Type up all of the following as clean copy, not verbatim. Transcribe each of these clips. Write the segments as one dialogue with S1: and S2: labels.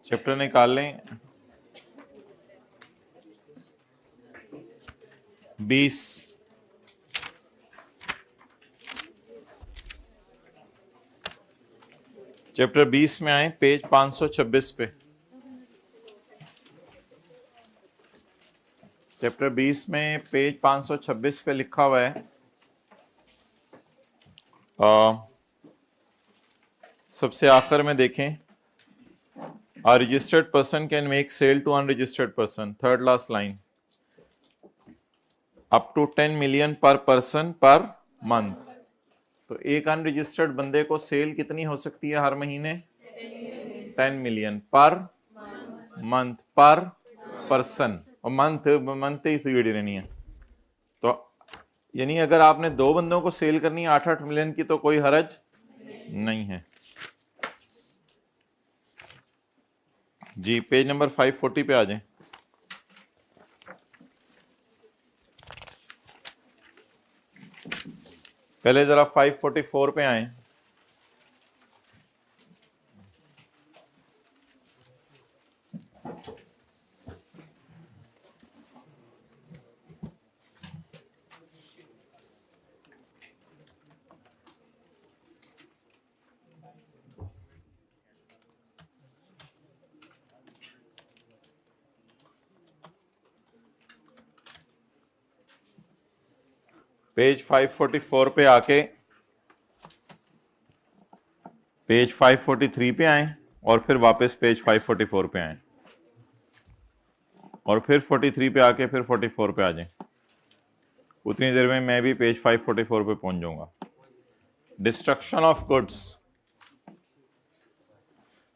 S1: Chapter निकाल लें 20। Chapter 20 में आए पेज 526 पे। चैप्टर 20 में पेज 526 पे लिखा हुआ है सबसे आखिर में देखें, A registered person can make sale to unregistered person, third last line, up to 10 million per person per month। तो एक अनरजिस्टर्ड बंदे को सेल कितनी हो सकती है हर महीने? 10 मिलियन पर मंथ पर पर्सन, और मंथ ही सीडी रहनी है। तो यानी अगर आपने दो बंदों को सेल करनी है 8-8 मिलियन की तो कोई हरज नहीं है जी। पेज नंबर 540 पे आ जाएं। पहले जरा 544 पे आए। पेज 544 पे आके पेज 543 पे आए और फिर वापस पेज 544 पे आए और फिर 43 पे आके फिर 44 पे आ जाएं। उतनी देर में मैं भी पेज 544 पे पहुंच जाऊंगा। डिस्ट्रक्शन ऑफ गुड्स,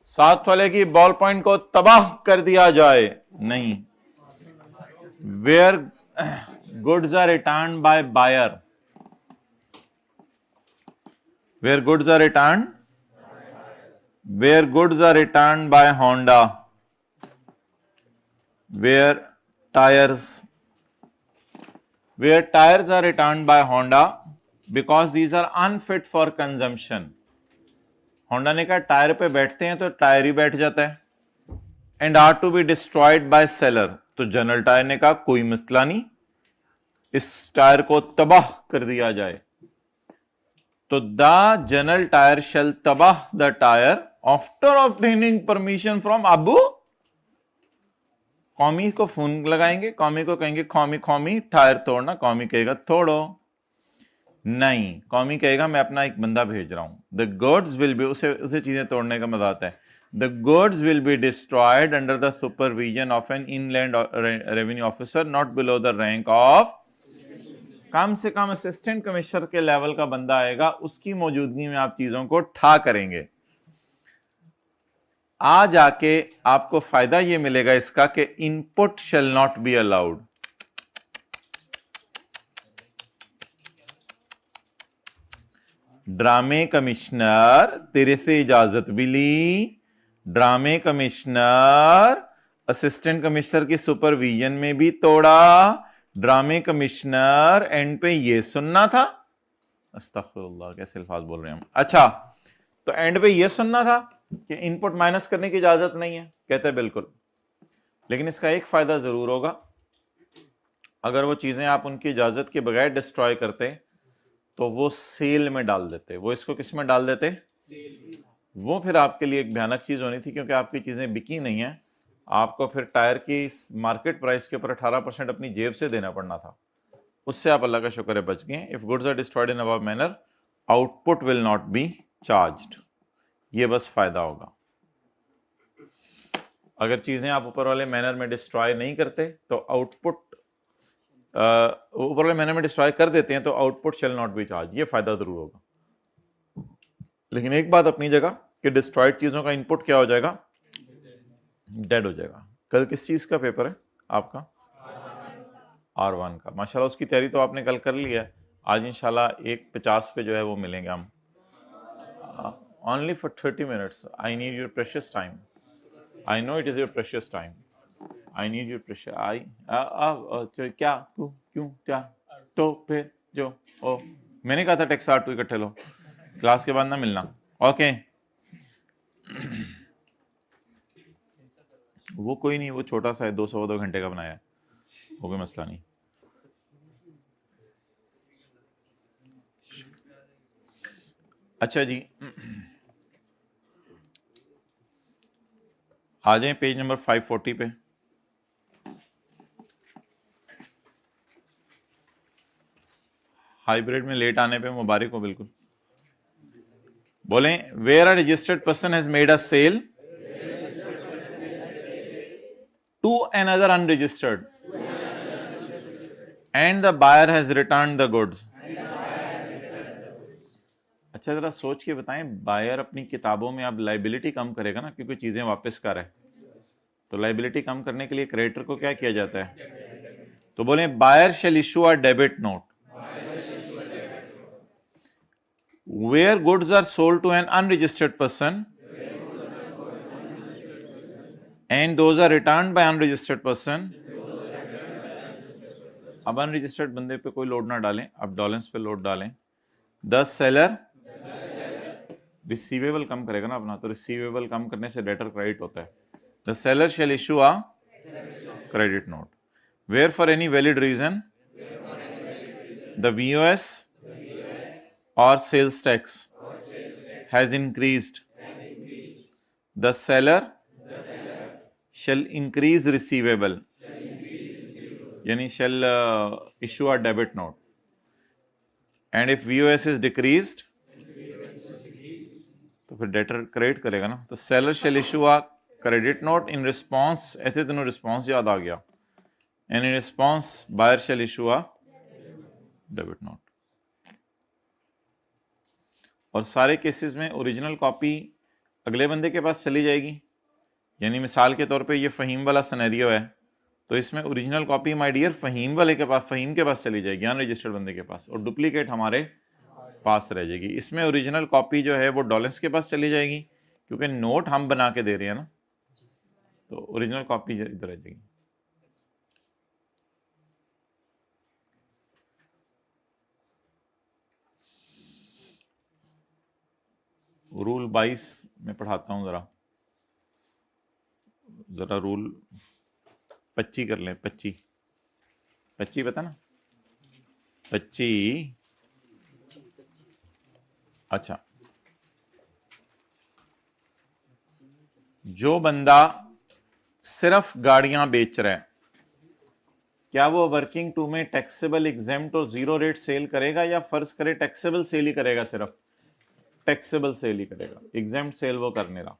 S1: साथ वाले की बॉल पॉइंट को तबाह कर दिया जाए नहीं। Where goods are return by buyer, where goods are return, where goods are return by Honda, where tyres are returned by Honda because these are unfit for consumption। Honda ने कहा tyre पे बैठते हैं तो टायर ही बैठ जाता है। And are to be destroyed by seller, तो जनरल टायर ने कहा कोई मसला नहीं, इस टायर को तबाह कर दिया जाए। तो द जनरल टायर शैल तबाह the tyre after obtaining permission from Abu. कौमी को फोन लगाएंगे, कौमी को कहेंगे कौमी टायर तोड़ना, कौमी कहेगा तोड़ो नहीं, कौमी कहेगा मैं अपना एक बंदा भेज रहा हूं। द गुड्स विल बी, उसे चीजें तोड़ने का मजा आता है। The goods will be destroyed under the supervision of an inland revenue officer not below the rank of, कम से कम असिस्टेंट कमिश्नर के लेवल का बंदा आएगा, उसकी मौजूदगी में आप चीजों को ठा करेंगे। आ जाके आपको फायदा यह मिलेगा इसका कि input shall not be allowed. ड्रामे कमिश्नर तेरे से इजाजत भी ली, ड्रामे कमिश्नर असिस्टेंट कमिश्नर की सुपरविजन में भी तोड़ा, ड्रामे कमिश्नर एंड पे ये सुनना था, अस्तगफिरुल्लाह कैसे अल्फाज बोल रहे हैं हम। अच्छा, तो एंड पे ये सुनना था कि इनपुट माइनस करने की इजाजत नहीं है, कहते हैं बिल्कुल। लेकिन इसका एक फायदा जरूर होगा, अगर वो चीजें आप उनकी इजाजत के बगैर डिस्ट्रॉय करते तो वो सेल में डाल देते। वो इसको किस में डाल देते? वो फिर आपके लिए एक भयानक चीज होनी थी, क्योंकि आपकी चीजें बिकी नहीं है, आपको फिर टायर की मार्केट प्राइस के ऊपर 18% अपनी जेब से देना पड़ना था। उससे आप अल्लाह का शुक्र है बच गए। If goods are destroyed in above manner output will not be charged, ये बस फायदा होगा। अगर चीजें आप ऊपर वाले मैनर में डिस्ट्रॉय नहीं करते तो आउटपुट, ऊपर वाले मैनर में डिस्ट्रॉय कर देते हैं तो output shall not be charge, ये फायदा जरूर होगा। लेकिन एक बात अपनी जगह कि डिस्ट्रॉयड चीजों का इनपुट क्या हो जाएगा? डेड हो जाएगा। कल किस चीज का पेपर है आपका? R1 का। माशाल्लाह उसकी तैयारी तो आपने कल कर ली है। आज इंशाल्लाह 1:50 पे जो है वो मिलेंगे हम। Only for 30 minutes. I need your precious time. I know it is your precious time. I need your precious. क्या तू क्यों क्या तो फिर जो ओ, मैंने कहा था टेक्स्ट आर्ट टू इकट्ठे लो, क्लास के बाद ना मिलना। ओके वो कोई नहीं, वो छोटा सा है, 2 घंटे का बनाया है, वो कोई मसला नहीं। अच्छा जी, आ जाए पेज नंबर 540 पे। हाइब्रिड में लेट आने पे मुबारक हो बिल्कुल। बोलें, where a registered person has made a sale to another unregistered and the buyer has return the goods. अच्छा जरा सोच के बताएं, बायर अपनी किताबों में अब लाइबिलिटी कम करेगा ना, क्योंकि चीजें वापस कर है, तो लाइबिलिटी कम करने के लिए क्रेडिटर को क्या किया जाता है? तो बोले, buyer shall issue a debit note where goods are sold to an unregistered person and those are returned by unregistered person। अब अनरजिस्टर्ड बंदे पे कोई लोड ना डालें, अब डॉलेंस पे लोड डालें। द सेलर रिसीवेबल कम करेगा ना अपना, तो रिसीवेबल कम करने से डेटर क्रेडिट होता है। The seller shall issue a credit note where for any valid reason the VOS or sales tax has increased, the seller shall increase receivable, yani shall issue a debit note, and if VOS is decreased तो फिर debtor credit करेगा ना, तो seller shall issue a credit note in response, ऐसे दोनों response याद आ गया, and in response buyer shall issue a debit note। और सारे केसेस में ओरिजिनल कॉपी अगले बंदे के पास चली जाएगी, यानी मिसाल के तौर पे ये फ़हीम वाला सिनेरियो है, तो इसमें original copy my dear Faheem वाले के पास, फ़हीम के पास चली जाएगी अनरजिस्टर्ड बंदे के पास, और डुप्लीकेट हमारे पास रह जाएगी। इसमें ओरिजिनल कॉपी जो है वो डॉलेंस के पास चली जाएगी, क्योंकि नोट हम बना के दे रहे हैं ना, तो ओरिजिनल कॉपी इधर रह जाएगी। रूल 22 में पढ़ाता हूं, जरा रूल 25 कर लें। 25 पता ना, 25। अच्छा, जो बंदा सिर्फ गाड़ियां बेच रहा है, क्या वो वर्किंग टू में टैक्सेबल एग्जेम्प्ट और जीरो रेट सेल करेगा, या फर्ज करे टैक्सेबल सेल ही करेगा? सिर्फ टैक्सेबल सेल ही करेगा, एग्जेम्प्ट सेल वो करने रहा।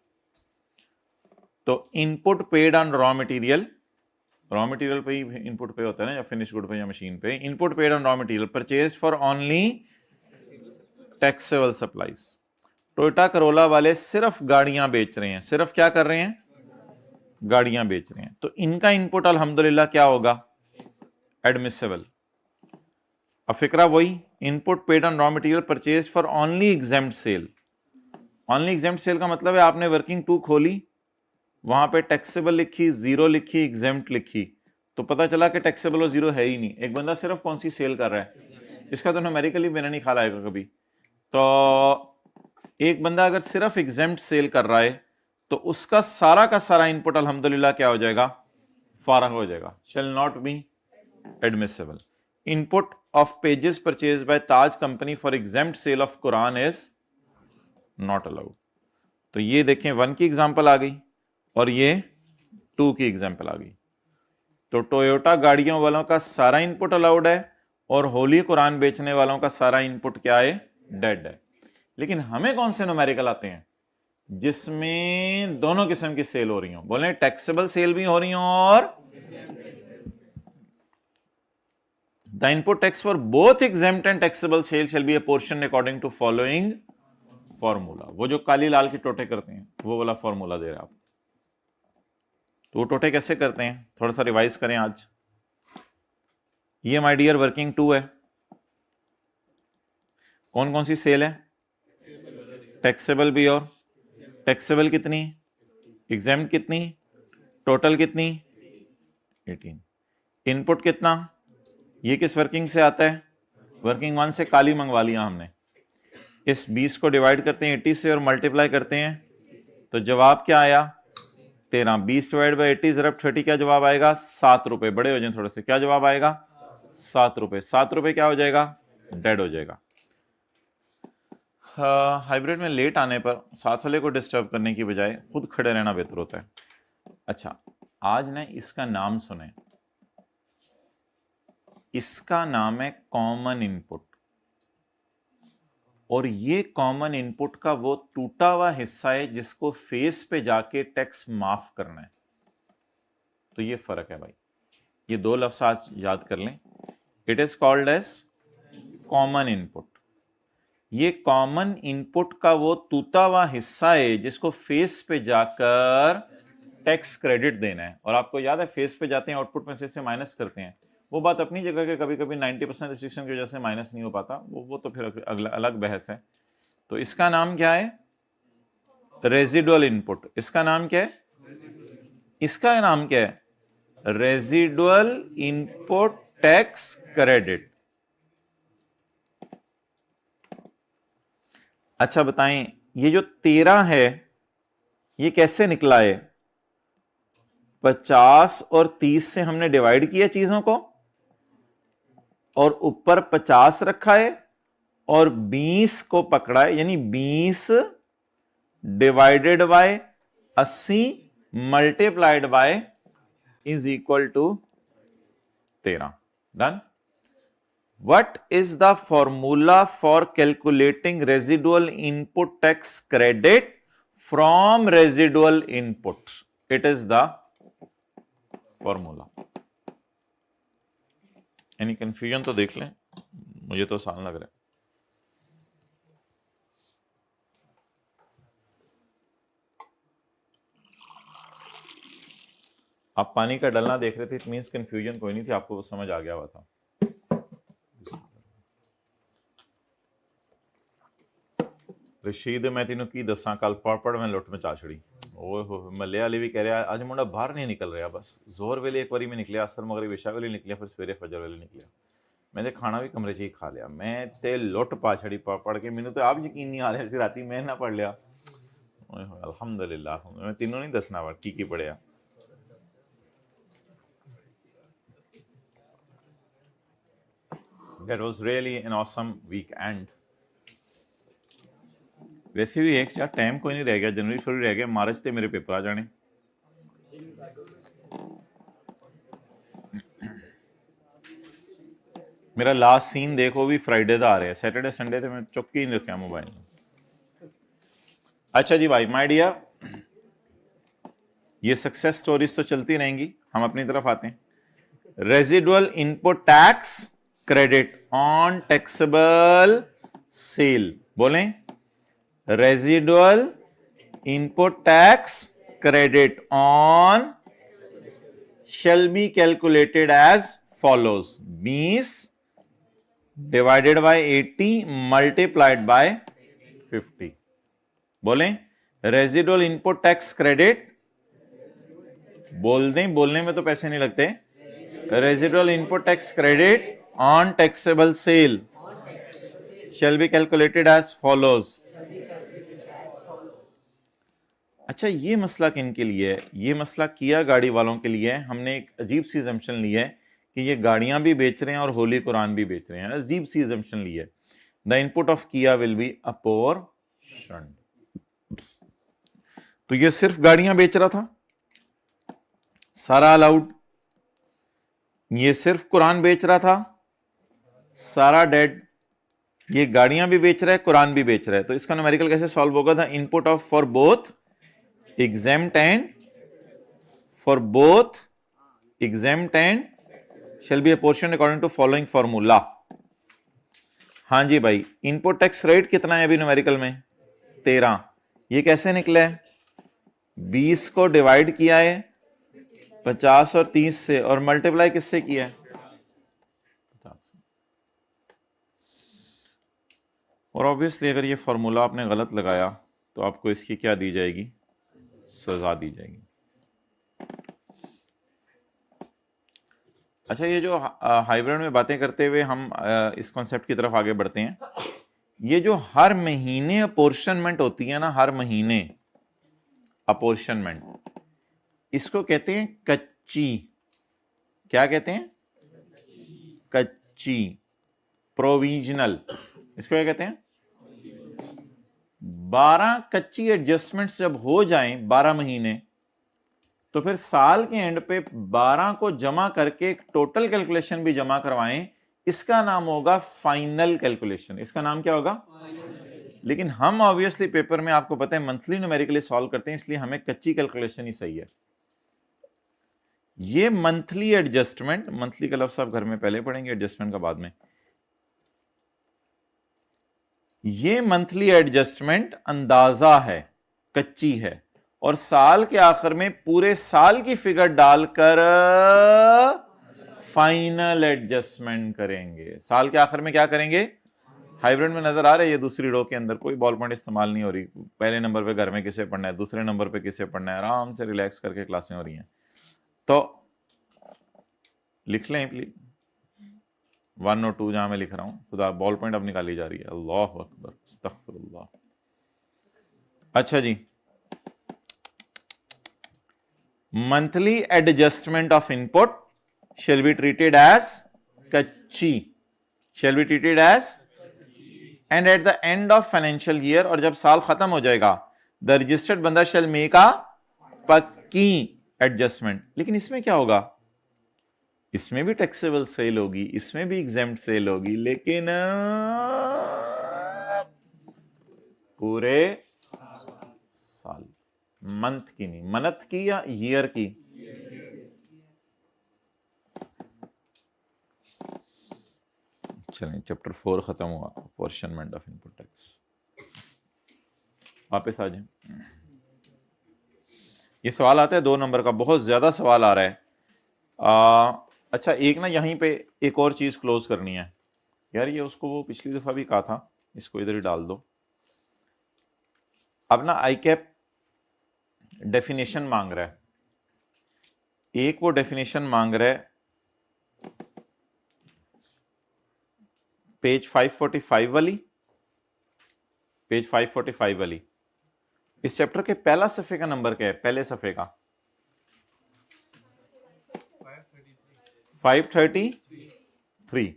S1: तो input paid on raw material पे ही इनपुट पे होता है ना, या फिनिश गुड पे या मशीन पे। Input paid on raw material purchased for only taxable supplies. Toyota Corolla वाले सिर्फ गाड़ियां बेच रहे हैं, सिर्फ क्या कर रहे हैं? गाड़ियां बेच रहे हैं, तो इनका इनपुट अल्हम्दुलिल्लाह क्या होगा? एडमिसेबल। अब फिक्रा वही, input paid on raw material purchased for only exempt sale. Only exempt sale का मतलब है आपने वर्किंग टू खोली, वहां पे टैक्सेबल लिखी, जीरो लिखी, एग्जेम्प्ट लिखी, तो पता चला कि टैक्सेबल और जीरो है ही नहीं। एक बंदा सिर्फ कौन सी सेल कर रहा है, इसका तो न्यूमेरिकली मैंने नहीं खा आएगा कभी। तो एक बंदा अगर सिर्फ एग्जेम्प्ट सेल कर रहा है, तो उसका सारा का सारा इनपुट अल्हम्दुलिल्लाह क्या हो जाएगा? फारग हो जाएगा, shall not be admissible. Input of pages purchase by Taj company for exempt sale of Quran is not allowed. तो ये देखें 1 की एग्जांपल आ गई और ये 2 की एग्जांपल आ गई। तो टोयोटा गाड़ियों वालों का सारा इनपुट अलाउड है, और होली कुरान बेचने वालों का सारा इनपुट क्या है? डेड है। लेकिन हमें कौन से न्यूमेरिकल आते हैं जिसमें दोनों किस्म की सेल हो रही हो? बोले टैक्सेबल सेल भी हो रही हो, और the input tax for both exempt and taxable sale shall be a portion according to following formula. वो जो काली लाल की टोटे करते हैं, वो वाला फॉर्मूला दे रहे आप। तो वो टोटे कैसे करते हैं, थोड़ा सा रिवाइज करें आज। ये माय डियर वर्किंग टू है, कौन कौन सी सेल है? टैक्सेबल भी, और टैक्सेबल कितनी, एग्जेम्प्ट कितनी, टोटल कितनी? 18। इनपुट कितना? ये किस वर्किंग से आता है? वर्किंग 1 से काली मंगवा लिया हमने। इस 20 को डिवाइड करते हैं 80 से और मल्टीप्लाई करते हैं, तो जवाब क्या आया? 13, 20 डिवाइड बाई 80 जरा 30, क्या जवाब आएगा? 7 रुपए। बड़े हो जाए थोड़े से, क्या जवाब आएगा? 7 रुपए। 7 रुपए क्या हो जाएगा? डेड हो जाएगा। हाइब्रिड में लेट आने पर साथ वाले को डिस्टर्ब करने की बजाय खुद खड़े रहना बेहतर होता है। अच्छा, आज ना इसका नाम सुने, इसका नाम है कॉमन इनपुट, और ये कॉमन इनपुट का वो टूटा हुआ हिस्सा है जिसको फेस पे जाके टैक्स माफ करना है। तो ये फर्क है भाई, ये दो लफ्ज आज याद कर लें। It is called as common input. ये कॉमन इनपुट का वो टूटा हुआ हिस्सा है जिसको फेस पे जाकर टैक्स क्रेडिट देना है। और आपको याद है, फेस पे जाते हैं, आउटपुट में से माइनस करते हैं। वो बात अपनी जगह के, कभी कभी 90% रिस्ट्रिक्शन की वजह से माइनस नहीं हो पाता, वो तो फिर अगला अलग बहस है। तो इसका नाम क्या है? Residual input. इसका नाम क्या है? इसका नाम क्या है? Residual input tax credit. अच्छा बताएं, ये जो 13 है ये कैसे निकला है? 50 और 30 से हमने डिवाइड किया चीजों को, और ऊपर 50 रखा है और 20 को पकड़ा है, यानी 20 divided by 80 multiplied by is equal to 13। Done. What is the formula for calculating residual input tax credit from residual input? It is the formula. Any confusion तो देख लें, मुझे तो आसान लग रहा है। आप पानी का डलना देख रहे थे, इट मींस कंफ्यूजन कोई नहीं थी, आपको वो समझ आ गया हुआ था। रशीद मैं तेनों की दसा, कल पड़ मैं लुट मचा छड़ी। ओए हो, मल्ले वाले भी कह रहे हैं आज मुंडा बाहर नहीं निकल रहा, बस जोर वेले एक बारी में निकले, असर मगरिब इशा वेले निकलिया, फिर सवेरे फजर वेले निकलिया। मैंने खाना भी कमरे से ही खा लिया, मैं ते लुट पा छड़ी पढ़ के, मैंने तो आप यकीन नहीं आ रहा सी, राती मैं ना पढ़ लिया। ओए हो, अल्हम्दुलिल्लाह। मैं तीनों नहीं दसना वा की पढ़िया। That was really an awesome weekend. वैसे भी एक टाइम कोई नहीं रह गया, जनवरी फरवरी रह गया, मार्च से मेरे पेपर आ जाने। मेरा लास्ट सीन देखो भी फ्राइडे का आ रहा है, सैटरडे संडे तो मैं चुप ही नहीं रखा मोबाइल। अच्छा जी भाई, माय डियर, ये सक्सेस स्टोरीज तो चलती रहेंगी, हम अपनी तरफ आते हैं। Residual input tax credit on taxable sale. बोलें, residual input tax credit on shall be calculated as follows: 20 divided by 80 multiplied by 50। बोलें, residual input tax credit, बोल दें, बोलने में तो पैसे नहीं लगते। residual input tax credit on taxable sale shall be calculated as follows। अच्छा, ये मसला किन के लिए है? ये मसला किया गाड़ी वालों के लिए है। हमने एक अजीब सी अजम्पशन ली है कि ये गाड़ियां भी बेच रहे हैं और होली कुरान भी बेच रहे हैं। अजीब सी अजम्पशन ली है। द इनपुट ऑफ किया विल बी अपोर्शन्ड। तो ये सिर्फ गाड़ियां बेच रहा था, सारा अलाउड। ये सिर्फ कुरान बेच रहा था, सारा डेड। ये गाड़ियां भी बेच रहा है, कुरान भी बेच रहा है। तो इसका न्यूमेरिकल कैसे सॉल्व होगा? The input of for both exempt and for both exempt and shall be apportioned according to following formula। हाँ जी भाई, इनपुट टैक्स रेट कितना है अभी न्यूमेरिकल में? 13। ये कैसे निकला है? 20 को डिवाइड किया है 50 और 30 से, और मल्टीप्लाई किससे किया है? 50। और ऑब्वियसली अगर ये फॉर्मूला आपने गलत लगाया तो आपको इसकी क्या दी जाएगी? सजा दी जाएगी। अच्छा, ये जो हाइब्रिड में बातें करते हुए हम इस कॉन्सेप्ट की तरफ आगे बढ़ते हैं। ये जो हर महीने अपोर्शनमेंट होती है ना, हर महीने अपोर्शनमेंट, इसको कहते हैं कच्ची। क्या कहते हैं? कच्ची। प्रोविजनल, इसको क्या कहते हैं? 12 कच्ची एडजस्टमेंट्स जब हो जाएं 12 महीने, तो फिर साल के एंड पे 12 को जमा करके एक टोटल कैलकुलेशन भी जमा करवाएं, इसका नाम होगा फाइनल कैलकुलेशन। इसका नाम क्या होगा? लेकिन हम ऑब्वियसली पेपर में आपको पता है मंथली न्यूमेरिकली सॉल्व करते हैं, इसलिए हमें कच्ची कैलकुलेशन ही सही है। ये मंथली एडजस्टमेंट, मंथली का लफ्ज आप घर में पहले पढ़ेंगे, एडजस्टमेंट का बाद में। ये मंथली एडजस्टमेंट अंदाजा है, कच्ची है, और साल के आखिर में पूरे साल की फिगर डालकर फाइनल एडजस्टमेंट करेंगे। साल के आखिर में क्या करेंगे? हाइब्रिड में नजर आ रहा है ये दूसरी रो के अंदर कोई बॉल पॉइंट इस्तेमाल नहीं हो रही। पहले नंबर पे घर में किसे पढ़ना है, दूसरे नंबर पे किसे पढ़ना है, आराम से रिलैक्स करके क्लासें हो रही हैं। तो लिख लें प्लीज 1 और 2 जहां मैं लिख रहा हूं, खुदा बॉल पॉइंट अब निकाली जा रही है। अल्लाह अकबर, अस्तगफिरुल्लाह। अच्छा जी, monthly adjustment of input shall be treated as कच्ची, shall be treated as, and at the end of financial year, और जब साल खत्म हो जाएगा, the registered बंदा shall make a पक्की एडजस्टमेंट। लेकिन इसमें क्या होगा? इसमें भी टैक्सेबल सेल होगी, इसमें भी एग्जेम्प्ट सेल होगी, लेकिन पूरे साल, मंथ की नहीं, मनत की या ईयर की। चलें, चैप्टर 4 खत्म हुआ, अपॉर्शनमेंट ऑफ इनपुट टैक्स। वापस आ जाए। ये सवाल आता है 2 नंबर का, बहुत ज्यादा सवाल आ रहा है। अच्छा, एक ना यहीं पे एक और चीज क्लोज करनी है यार, ये उसको वो पिछली दफा भी कहा था, इसको इधर ही डाल दो। अब ना आई कैप डेफिनेशन मांग रहा है, एक वो डेफिनेशन मांग रहा है पेज 545 वाली, पेज 545 वाली। इस चैप्टर के पहला सफे का नंबर क्या है? पहले सफे का 533।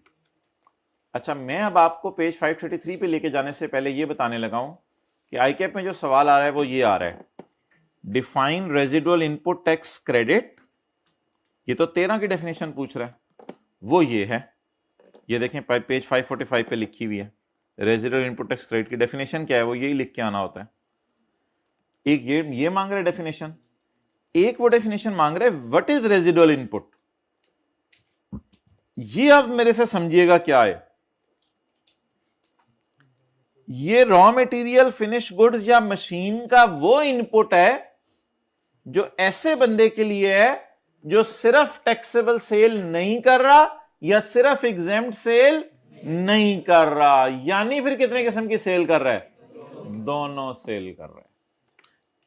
S1: अच्छा, मैं अब आपको पेज 533 पे लेके जाने से पहले ये बताने लगा हूं कि आई कैप में जो सवाल आ रहा है वो ये आ रहा है, define residual input tax credit. ये तो 13 की डेफिनेशन पूछ रहा है, वो ये है, ये देखें पेज 545 पे लिखी हुई है। रेजिडुअल इनपुट टैक्स क्रेडिट की डेफिनेशन क्या है, वो यही लिख के आना होता है। एक ये मांग रहा है डेफिनेशन, एक वो डेफिनेशन मांग रहा है व्हाट इज रेजिडुअल इनपुट। ये अब मेरे से समझिएगा क्या है, ये रॉ मटेरियल, फिनिश गुड्स या मशीन का वो इनपुट है जो ऐसे बंदे के लिए है जो सिर्फ टैक्सेबल सेल नहीं कर रहा या सिर्फ एग्जेम्प्ट सेल नहीं कर रहा। यानी फिर कितने किस्म की सेल कर रहा है? दोनों सेल कर रहा है।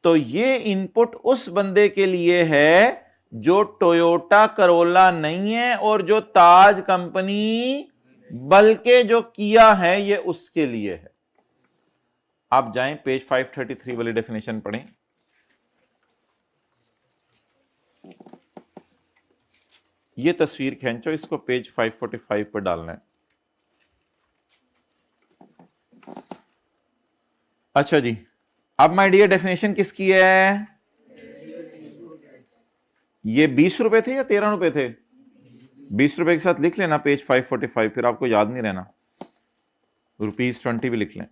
S1: तो ये इनपुट उस बंदे के लिए है जो टोयोटा करोला नहीं है और जो ताज कंपनी, बल्कि जो किया है, ये उसके लिए है। आप जाएं पेज 533 वाली डेफिनेशन पढ़ें। ये तस्वीर खींचो, इसको पेज 545 पर डालना है। अच्छा जी, अब माय डियर डेफिनेशन किसकी है? ये 20 रुपए थे या 13 रुपए थे? 20 रुपए के साथ लिख लेना पेज 545, फिर आपको याद नहीं रहना, ₹20 भी लिख लें।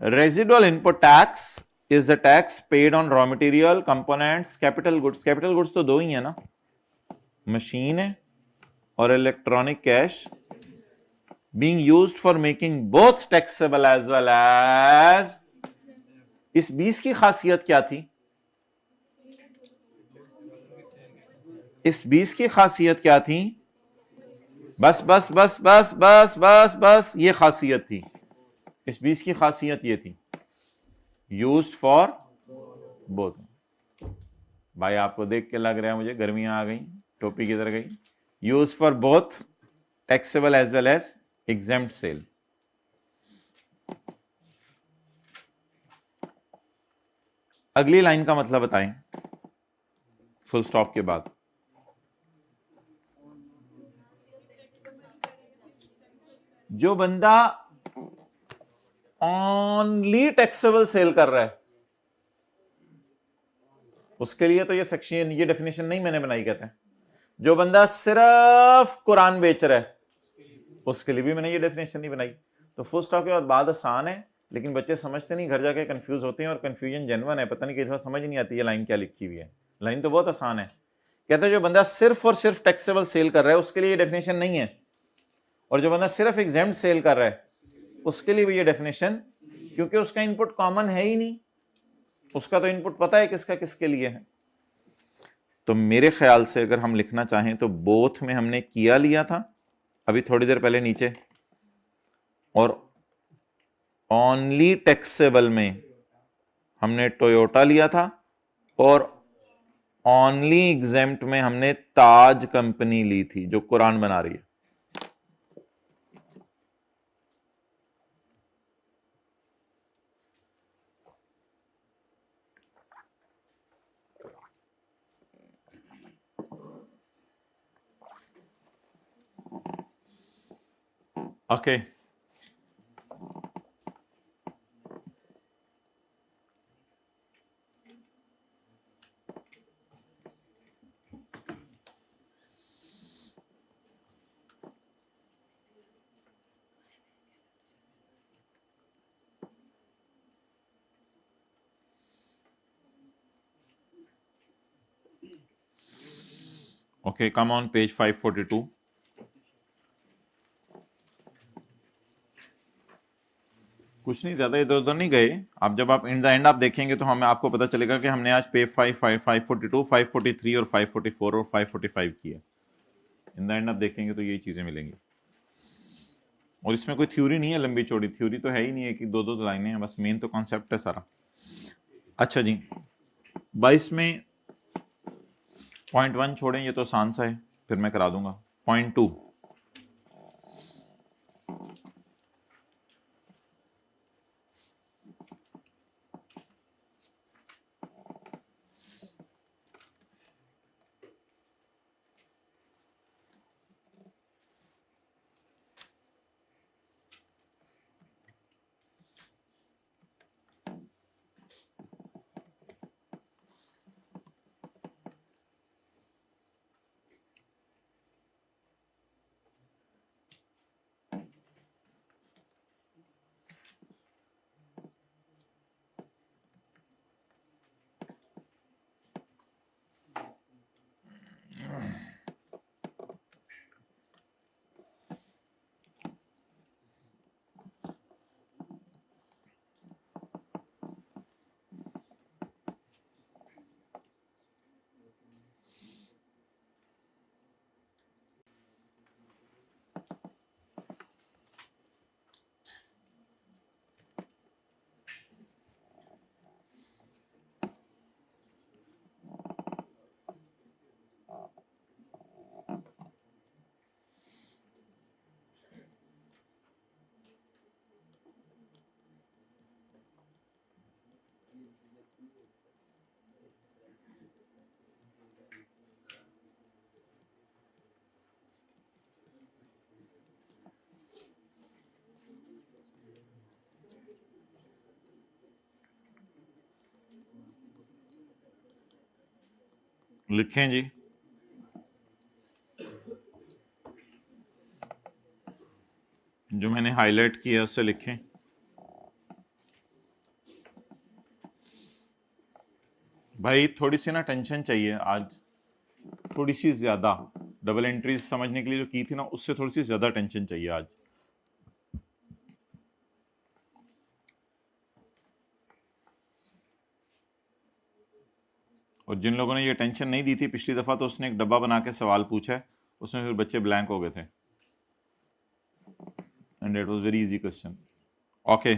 S1: Residual input tax is the tax paid on raw material, components, capital goods. Capital goods तो 2 ही है ना, मशीन है और electronic cash, being used for making both taxable as well as। इस 20 की खासियत क्या थी? इस 20 की खासियत क्या थी? बस बस बस बस बस बस बस, ये खासियत थी। इस 20 की खासियत ये थी, यूज्ड फॉर बोथ। भाई आपको देख के लग रहा है मुझे गर्मियां आ गई, टोपी किधर गई? Used for both taxable as well as exempt sale. अगली लाइन का मतलब बताएं। फुल स्टॉप के बाद। जो बंदा ओनली टैक्सेबल सेल कर रहा है उसके लिए तो ये सेक्शन, ये डेफिनेशन नहीं मैंने बनाई, कहते हैं जो बंदा सिर्फ कुरान बेच रहा है उसके लिए भी मैंने ये डेफिनेशन नहीं बनाई। तो फुल स्टॉप के बाद बात आसान है, लेकिन बच्चे समझते नहीं, घर जाके कंफ्यूज होते हैं, और कंफ्यूजन जेन्युइन है, पता नहीं किस बार समझ नहीं आती है लाइन क्या लिखी हुई है। लाइन तो बहुत आसान है, कहते हैं जो बंदा सिर्फ और सिर्फ टैक्सेबल सेल कर रहा है उसके लिए ये डेफिनेशन नहीं है, और जो बंदा सिर्फ एग्जेम्प्ट सेल कर रहा है उसके लिए भी ये डेफिनेशन, क्योंकि उसका इनपुट कॉमन है ही नहीं, उसका तो इनपुट पता है किसका किसके लिए है। तो मेरे ख्याल से अगर हम लिखना चाहें तो बोथ में हमने किया लिया था अभी थोड़ी देर पहले नीचे, और ओनली टैक्सेबल में हमने टोयोटा लिया था, और ओनली एग्जेम्प्ट में हमने ताज कंपनी ली थी जो कुरान बना रही है। Okay okay, come on page 542। कुछ नहीं, ज्यादा इधर उधर नहीं गए आप, जब आप इन द एंड आप देखेंगे तो हमें आपको पता चलेगा कि हमने आज पेज 542, 543 और 544 और 545 किया। इन द एंड आप देखेंगे तो यही चीजें मिलेंगी, और इसमें कोई थ्योरी नहीं है, लंबी चौड़ी थ्योरी तो है ही नहीं है कि दो दो लाइनें हैं, बस मेन तो कॉन्सेप्ट है सारा। अच्छा जी, 22 में पॉइंट 1 छोड़ें, ये तो आसान सा है, फिर मैं करा दूंगा। पॉइंट 2, लिखें जी। जो मैंने हाईलाइट किया उससे लिखें। भाई थोड़ी सी ना टेंशन चाहिए आज, थोड़ी सी ज्यादा, डबल एंट्रीज समझने के लिए जो की थी ना उससे थोड़ी सी ज्यादा टेंशन चाहिए आज। और जिन लोगों ने ये टेंशन नहीं दी थी पिछली दफा, तो उसने एक डब्बा बना के सवाल पूछा है, उसमें फिर बच्चे ब्लैंक हो गए थे, and it was very easy question. Okay,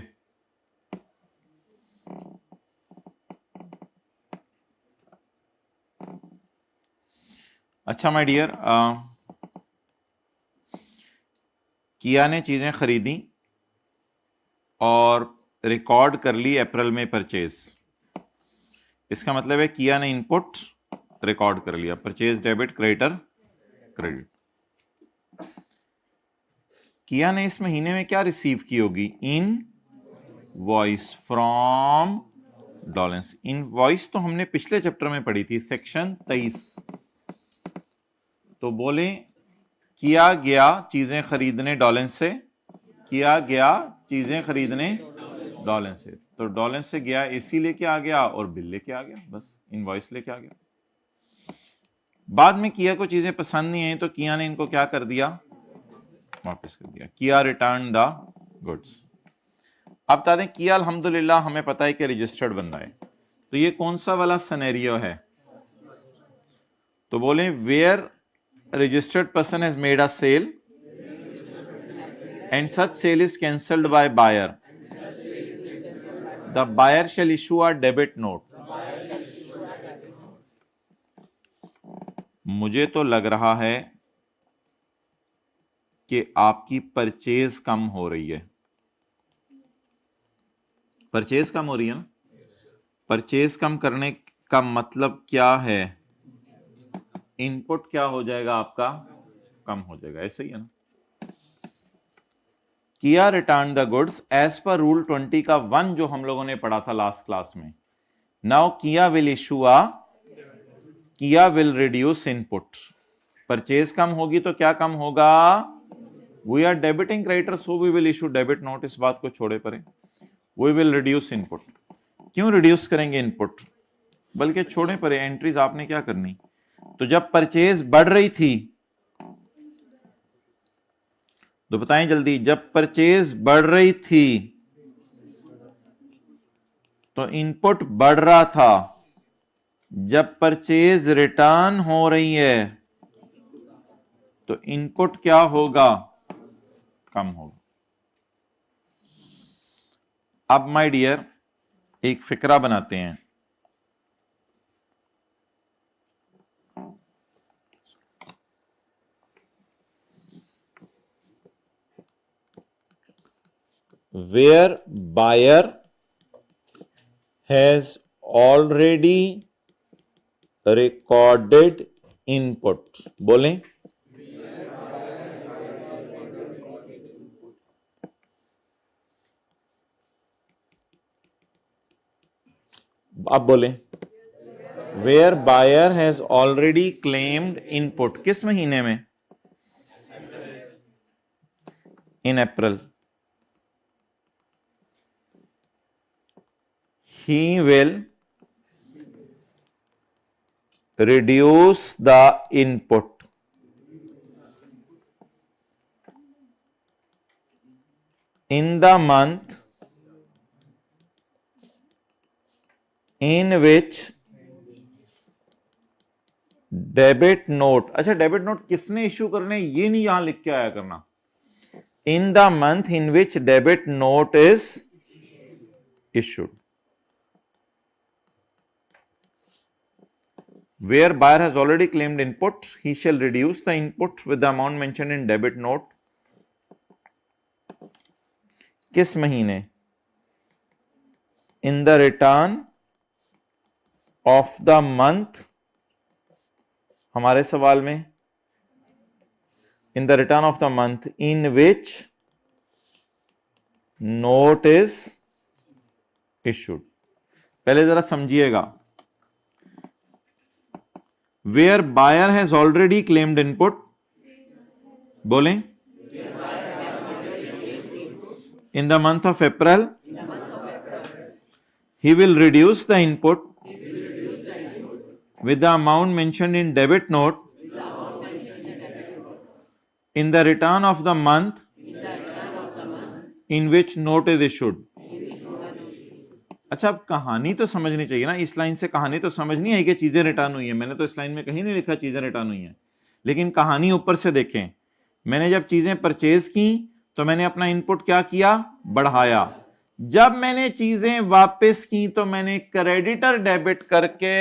S1: अच्छा माय डियर, किया ने चीजें खरीदी और रिकॉर्ड कर ली अप्रैल में परचेज। इसका मतलब है किया ने इनपुट रिकॉर्ड कर लिया, परचेज डेबिट, क्रेडिटर क्रेडिट। किया ने इस महीने में क्या रिसीव की होगी? इन voice from Dawlance. In voice तो हमने पिछले चैप्टर में पढ़ी थी, सेक्शन 23। तो बोले किया गया चीजें खरीदने डॉलेंस से, किया गया चीजें खरीदने डॉलेंस से, तो डॉलेंस से गया एसी लेके आ गया और बिल लेके आ गया, बस इनवॉइस लेके आ गया। बाद में किया को चीजें पसंद नहीं आई तो किया ने इनको क्या कर दिया? वापस कर दिया। किया रिटर्न द गुड्स। अब बता दें किया अल्हम्दुलिल्लाह हमें पता है कि रजिस्टर्ड बंदा है, तो ये कौन सा वाला सिनेरियो है? तो बोले where registered person has made a sale and such sale is cancelled by buyer, the buyer shall issue a debit note. मुझे तो लग रहा है कि आपकी परचेज कम हो रही है। परचेज कम हो रही है ना? परचेज कम करने का मतलब क्या है? इनपुट क्या हो जाएगा आपका? कम हो जाएगा, ऐसे ही है ना? Kia return the goods as per rule 20 का 1 जो हम लोगों ने पढ़ा था लास्ट क्लास में। Now Kia will issue uh, Kia will reduce input. Purchase कम होगी तो क्या कम होगा? We are debiting creditor so we will issue debit note. इस बात को छोड़े परे, वी विल रिड्यूस इनपुट। क्यों रिड्यूस करेंगे इनपुट? बल्कि छोड़े परे, एंट्रीज आपने क्या करनी? तो जब परचेज बढ़ रही थी तो बताएं जल्दी, जब परचेज बढ़ रही थी तो इनपुट बढ़ रहा था, जब परचेज रिटर्न हो रही है तो इनपुट क्या होगा? कम होगा। अब माय डियर एक फिक्रा बनाते हैं। Where buyer has already recorded input, बोलें अब बोलें where buyer has already claimed input। किस महीने में? in April। he will reduce the input in the month in which debit note. अच्छा, डेबिट नोट किसने इश्यू करने ये नहीं यहां लिख के आया करना। इन the month in which debit note is issued. Where buyer has already claimed input, he shall reduce the input with the amount mentioned in debit note। किस महीने? In the return of the month, हमारे सवाल में in the return of the month in which note is issued। पहले जरा समझिएगा, where buyer has already claimed input, बोलें in the month of April, he will reduce the input with the amount mentioned in debit note in the return of the month in which note is issued। अच्छा, अब कहानी तो समझनी चाहिए ना। इस line से कहानी तो समझनी है कि चीजें रिटर्न हुई है। मैंने तो इस लाइन में कहीं नहीं लिखा चीजें रिटर्न हुई हैं, लेकिन कहानी ऊपर से देखें। मैंने जब चीजें परचेज की तो मैंने अपना इनपुट क्या किया? बढ़ाया। जब मैंने चीजें वापस की तो मैंने क्रेडिटर डेबिट करके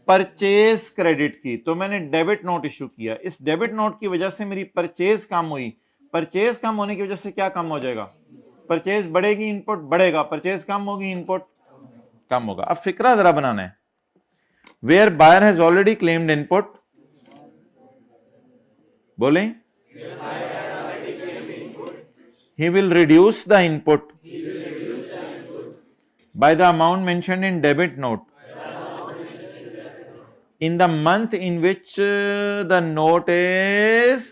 S1: परचेज क्रेडिट की, तो मैंने डेबिट नोट इशू किया। इस डेबिट नोट की वजह से मेरी परचेज कम हुई। परचेज कम होने की वजह से क्या कम हो जाएगा? परचेज बढ़ेगी, इनपुट बढ़ेगा। परचेज कम होगी, इनपुट कम होगा। अब फिक्रा जरा बनाना है। Where buyer has already claimed input, बोले he will reduce the input by the amount mentioned in debit note in the month in which the note is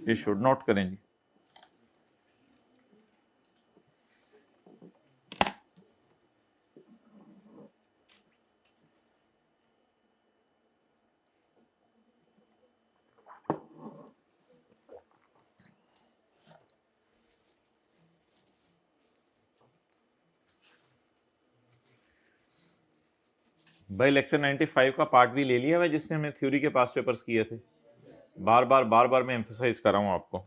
S1: issued. Note करें जी। भाई लेक्चर 95 का पार्ट भी ले लिया है जिसने हमने थ्योरी के पास पेपर्स किए थे। बार बार मैं एम्फसाइज कर रहा हूं आपको।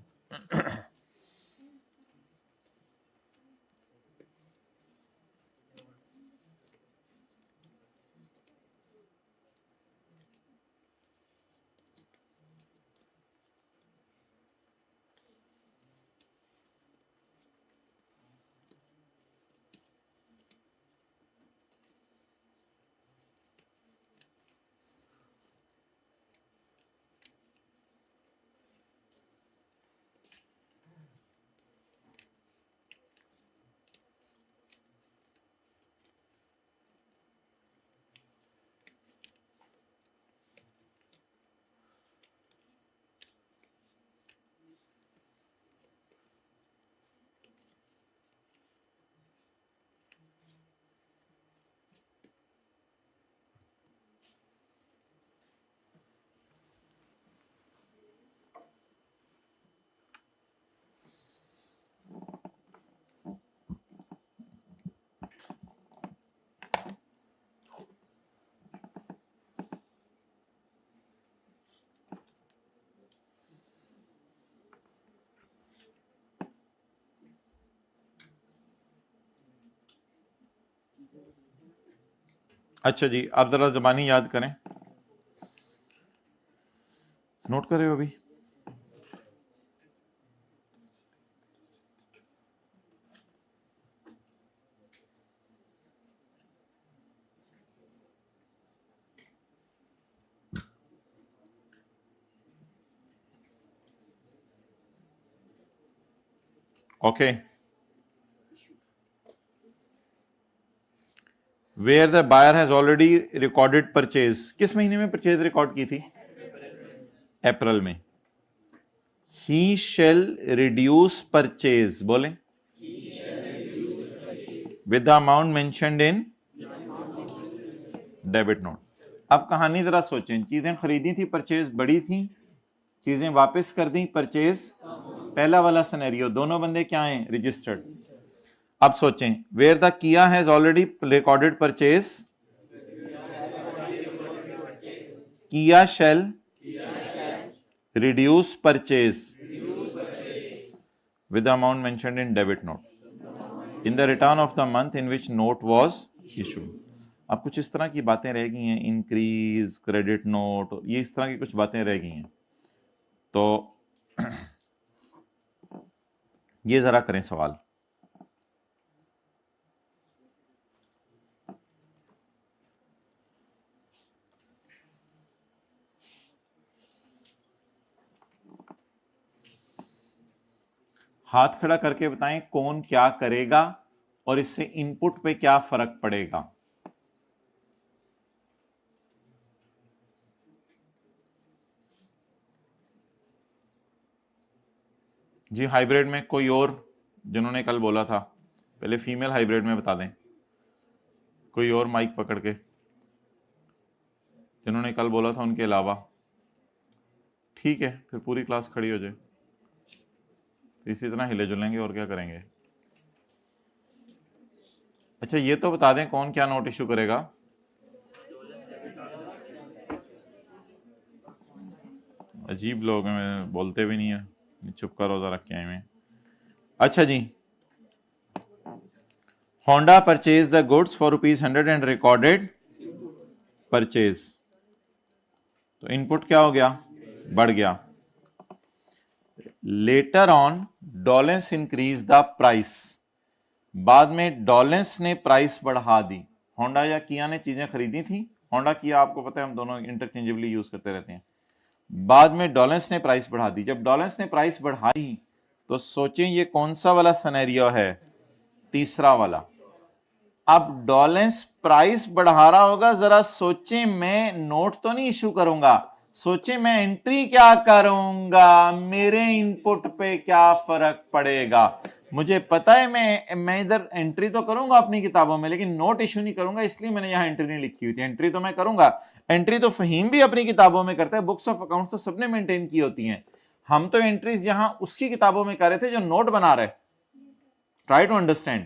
S1: अच्छा जी, आप जरा ज़बानी याद करें, नोट कर रहे हो अभी? Okay. Where the buyer has already recorded purchase, किस महीने में परचेज रिकॉर्ड की थी? अप्रैल में। ही शेल रिड्यूस परचेज, बोले with the amount mentioned in debit note. अब कहानी जरा सोचें, चीजें खरीदी थी, परचेज बड़ी थी, चीजें वापस कर दी, परचेज पहला वाला सिनेरियो, दोनों बंदे क्या हैं? रजिस्टर्ड। अब सोचें, where the Kia has already recorded purchase, Kia shall reduce purchase with the amount mentioned in debit note in the return of the month in which note was issued। अब कुछ इस तरह की बातें रह गई हैं, इंक्रीज, क्रेडिट नोट, ये इस तरह की कुछ बातें रह गई हैं, तो ये जरा करें सवाल। हाथ खड़ा करके बताएं कौन क्या करेगा और इससे इनपुट पे क्या फर्क पड़ेगा। जी हाइब्रिड में कोई और जिन्होंने कल बोला था, पहले फीमेल हाइब्रिड में बता दें, कोई और माइक पकड़ के जिन्होंने कल बोला था उनके अलावा। ठीक है, फिर पूरी क्लास खड़ी हो जाए, इसी तरह हिले जुलेंगे और क्या करेंगे। अच्छा ये तो बता दें कौन क्या नोट इशू करेगा। अजीब लोग हैं, बोलते भी नहीं है, चुप करो जरा क्या में। अच्छा जी, Honda purchase the goods for ₹100 and recorded purchase, तो इनपुट क्या हो गया? बढ़ गया। लेटर ऑन डॉलेंस इंक्रीज द प्राइस, बाद में डॉलेंस ने प्राइस बढ़ा दी। होंडा या किया ने चीजें खरीदी थी, होंडा किया आपको पता है, हम दोनों इंटरचेंजेबली यूज करते रहते हैं। बाद में डॉलेंस ने प्राइस बढ़ा दी। जब डॉलेंस ने प्राइस बढ़ाई तो सोचें ये कौन सा वाला सिनेरियो है, तीसरा वाला। अब डॉलेंस प्राइस बढ़ा रहा होगा, जरा सोचें, मैं नोट तो नहीं इशू करूंगा, सोचें मैं एंट्री क्या करूंगा, मेरे इनपुट पे क्या फर्क पड़ेगा। मुझे पता है मैं इधर एंट्री तो करूंगा अपनी किताबों में, लेकिन नोट इशू नहीं करूंगा, इसलिए मैंने यहां एंट्री नहीं लिखी हुई थी। एंट्री तो मैं करूंगा, एंट्री तो फहीम भी अपनी किताबों में करता है, बुक्स ऑफ अकाउंट्स तो सबने मेंटेन की होती हैं। हम तो एंट्रीज यहां उसकी किताबों में कर रहे थे जो नोट बना रहे। Try to understand.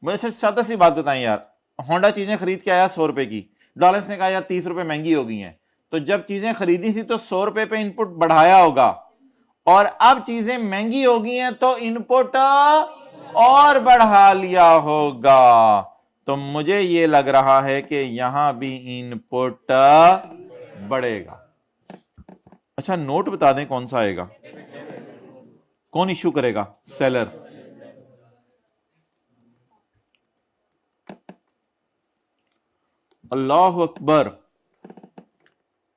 S1: मुझे सादा सी बात बताएं यार, होंडा चीजें खरीद के आया 100 रुपए की, डॉलेंस ने कहा यार 30 रुपए महंगी हो गई हैं, तो जब चीजें खरीदी थी तो 100 रुपए पे इनपुट बढ़ाया होगा, और अब चीजें महंगी हो गई हैं तो इनपुट और बढ़ा लिया होगा। तो मुझे ये लग रहा है कि यहां भी इनपुट बढ़ेगा। अच्छा नोट बता दें कौन सा आएगा, कौन इश्यू करेगा, सेलर। अल्लाह अकबर।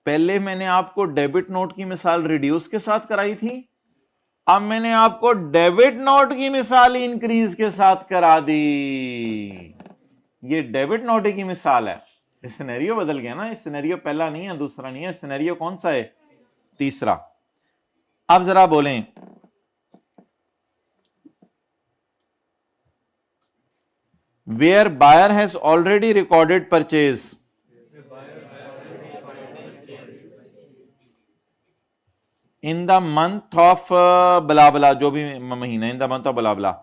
S1: पहले मैंने आपको डेबिट नोट की मिसाल रिड्यूस के साथ कराई थी, अब मैंने आपको डेबिट नोट की मिसाल इंक्रीज के साथ करा दी। ये डेबिट नोट की मिसाल है, सिनेरियो बदल गया ना, इस सिनेरियो पहला नहीं है, दूसरा नहीं है, सिनेरियो कौन सा है, तीसरा। अब जरा बोलें, where buyer has already recorded purchase, in the month of blah blah, जो भी महीना, इन the month of blah blah,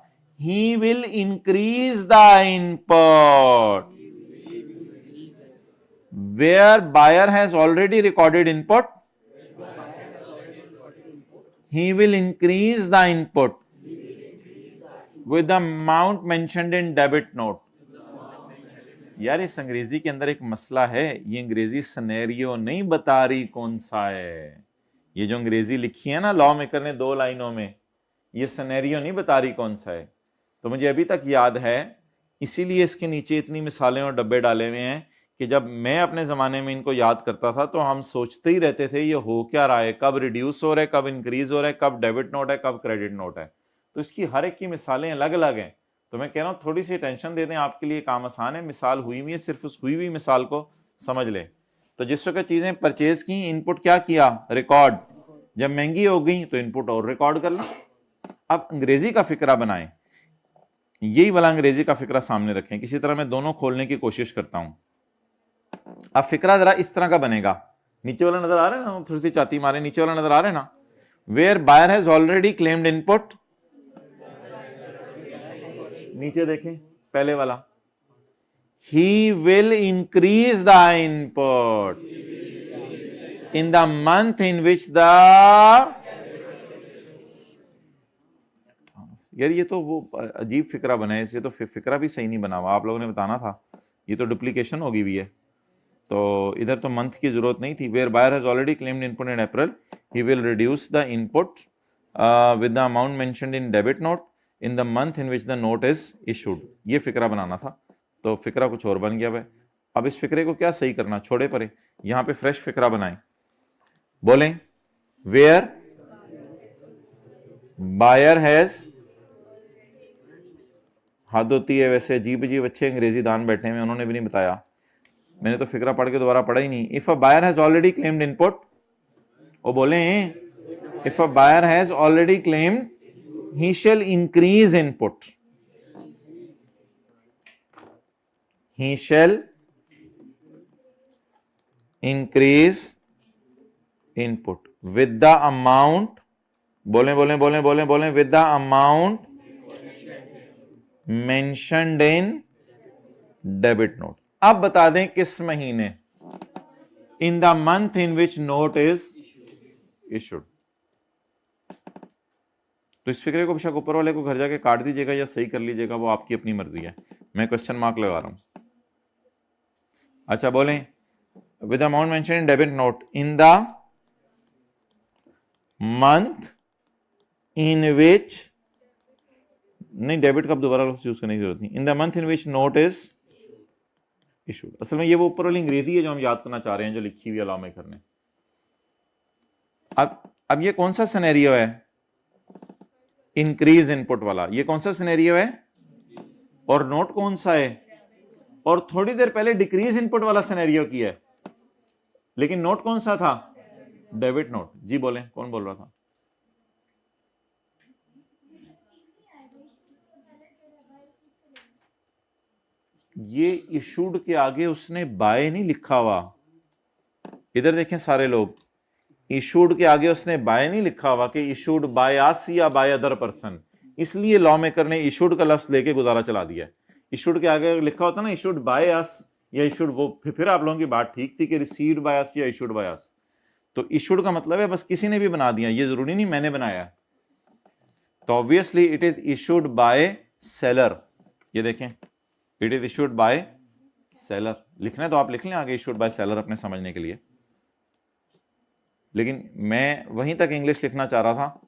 S1: he will increase the input. Where buyer has already recorded input, he will increase the input with the amount mentioned in debit note. यार इस अंग्रेजी के अंदर एक मसला है, ये अंग्रेजी सिनेरियो नहीं बता रही कौन सा है। ये जो अंग्रेजी लिखी है ना लॉ मेकर ने 2 लाइनों में, ये सिनेरियो नहीं बता रही कौन सा है। तो मुझे अभी तक याद है, इसीलिए इसके नीचे इतनी मिसालें और डब्बे डाले हुए हैं कि जब मैं अपने ज़माने में इनको याद करता था तो हम सोचते ही रहते थे ये हो क्या रहा है, कब रिड्यूस हो रहा है, कब इंक्रीज हो रहा है, कब डेबिट नोट है, कब क्रेडिट नोट है। तो इसकी हर एक की मिसालें अलग अलग हैं। तो मैं कह रहा हूँ थोड़ी सी टेंशन दे दें, आपके लिए काम आसान है, मिसाल हुई हुई है, सिर्फ उस हुई हुई मिसाल को समझ लें। तो जिस वक्त चीज़ें परचेज की, इनपुट क्या किया, रिकॉर्ड, जब महंगी हो गई तो इनपुट और रिकॉर्ड कर लो। अब अंग्रेजी का फिक्रा बनाएं, यही वाला अंग्रेजी का फिक्रा सामने रखें, किसी तरह मैं दोनों खोलने की कोशिश करता हूं। अब फिक्रा जरा इस तरह का बनेगा, नीचे वाला नजर आ रहा है ना, थोड़ी सी चाती मारे, नीचे वाला नजर आ रहा है ना, where buyer has already claimed input, नीचे देखें पहले वाला, he will increase the input in the month in which the, यार ये तो वो अजीब फिक्रा बना है, इससे तो फिक्रा भी सही नहीं बना हुआ, आप लोगों ने बताना था, ये तो डुप्लीकेशन होगी भी है। तो इधर तो मंथ की जरूरत नहीं थी, where buyer has already claimed input in April, he will reduce the input with the amount mentioned in debit note in the month in which the note is issued. ये फिक्रा बनाना था, तो फिक्रा कुछ और बन गया भाई। अब इस फिक्रे को क्या सही करना, छोड़े परे, यहां पे फ्रेश फिक्रा बनाएं। बोलें, वेयर बायर हैज, हद होती है वैसे, अजीब अजीब अच्छे अंग्रेजी दान बैठे हुए, उन्होंने भी नहीं बताया, मैंने तो फिक्रा पढ़ के दोबारा पढ़ा ही नहीं। If a buyer has already claimed input, वो बोले if a buyer has already claimed, he shall increase input, he shall increase input with the amount, बोले बोले बोले बोले बोले, with the amount mentioned in debit note. अब बता दें किस महीने, in the month in which note is issued. तो इस फिक्रे को बेशक ऊपर वाले को घर जाके काट दीजिएगा या सही कर लीजिएगा, वो आपकी अपनी मर्जी है, मैं क्वेश्चन मार्क लगा रहा हूं। अच्छा बोलें, with amount mention in debit note in the month in which, नहीं डेबिट का दोबारा यूज करने की जरूरत नहीं, in the month in which note is issued. असल में ये वो ऊपर वाली अंग्रेजी है जो हम याद करना चाह रहे हैं, जो लिखी हुई है लॉ मेकर ने। अब ये कौन सा सिनेरियो है, इंक्रीज इनपुट वाला, ये कौन सा सिनेरियो है, और नोट कौन सा है, और थोड़ी देर पहले डिक्रीज इनपुट वाला सिनेरियो किया है, लेकिन नोट कौन सा था, डेबिट नोट। जी बोले, कौन बोल रहा था? ये इशूड के आगे उसने बाय नहीं लिखा हुआ, इधर देखें सारे लोग, इशूड के आगे उसने बाय नहीं लिखा हुआ कि इशूड बाय अस या बाय अदर पर्सन, इसलिए लॉ मेकर ने इशूड का लफ्ज लेके गुजारा चला दिया। इशूड के आगे लिखा होता ना इशूड बाय अस या इशूड, वो फिर आप लोगों की बात ठीक थी कि रिसीव्ड बाय अस या इशूड बाय अस। तो इशूड का मतलब है बस किसी ने भी बना दिया, ये जरूरी नहीं मैंने बनाया। तो obviously it is issued by seller. ये देखें, it is issued by seller, लिखना है तो आप लिख लें आगे इशूड बाय सेलर अपने समझने के लिए, लेकिन मैं वहीं तक इंग्लिश लिखना चाह रहा था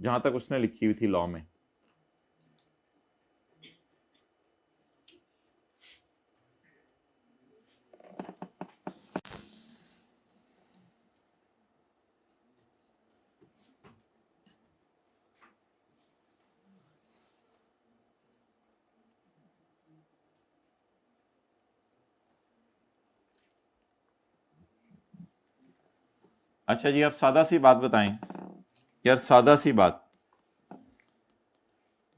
S1: जहां तक उसने लिखी हुई थी लॉ में। अच्छा जी, अब सादा सी बात बताएं यार, सादा सी बात,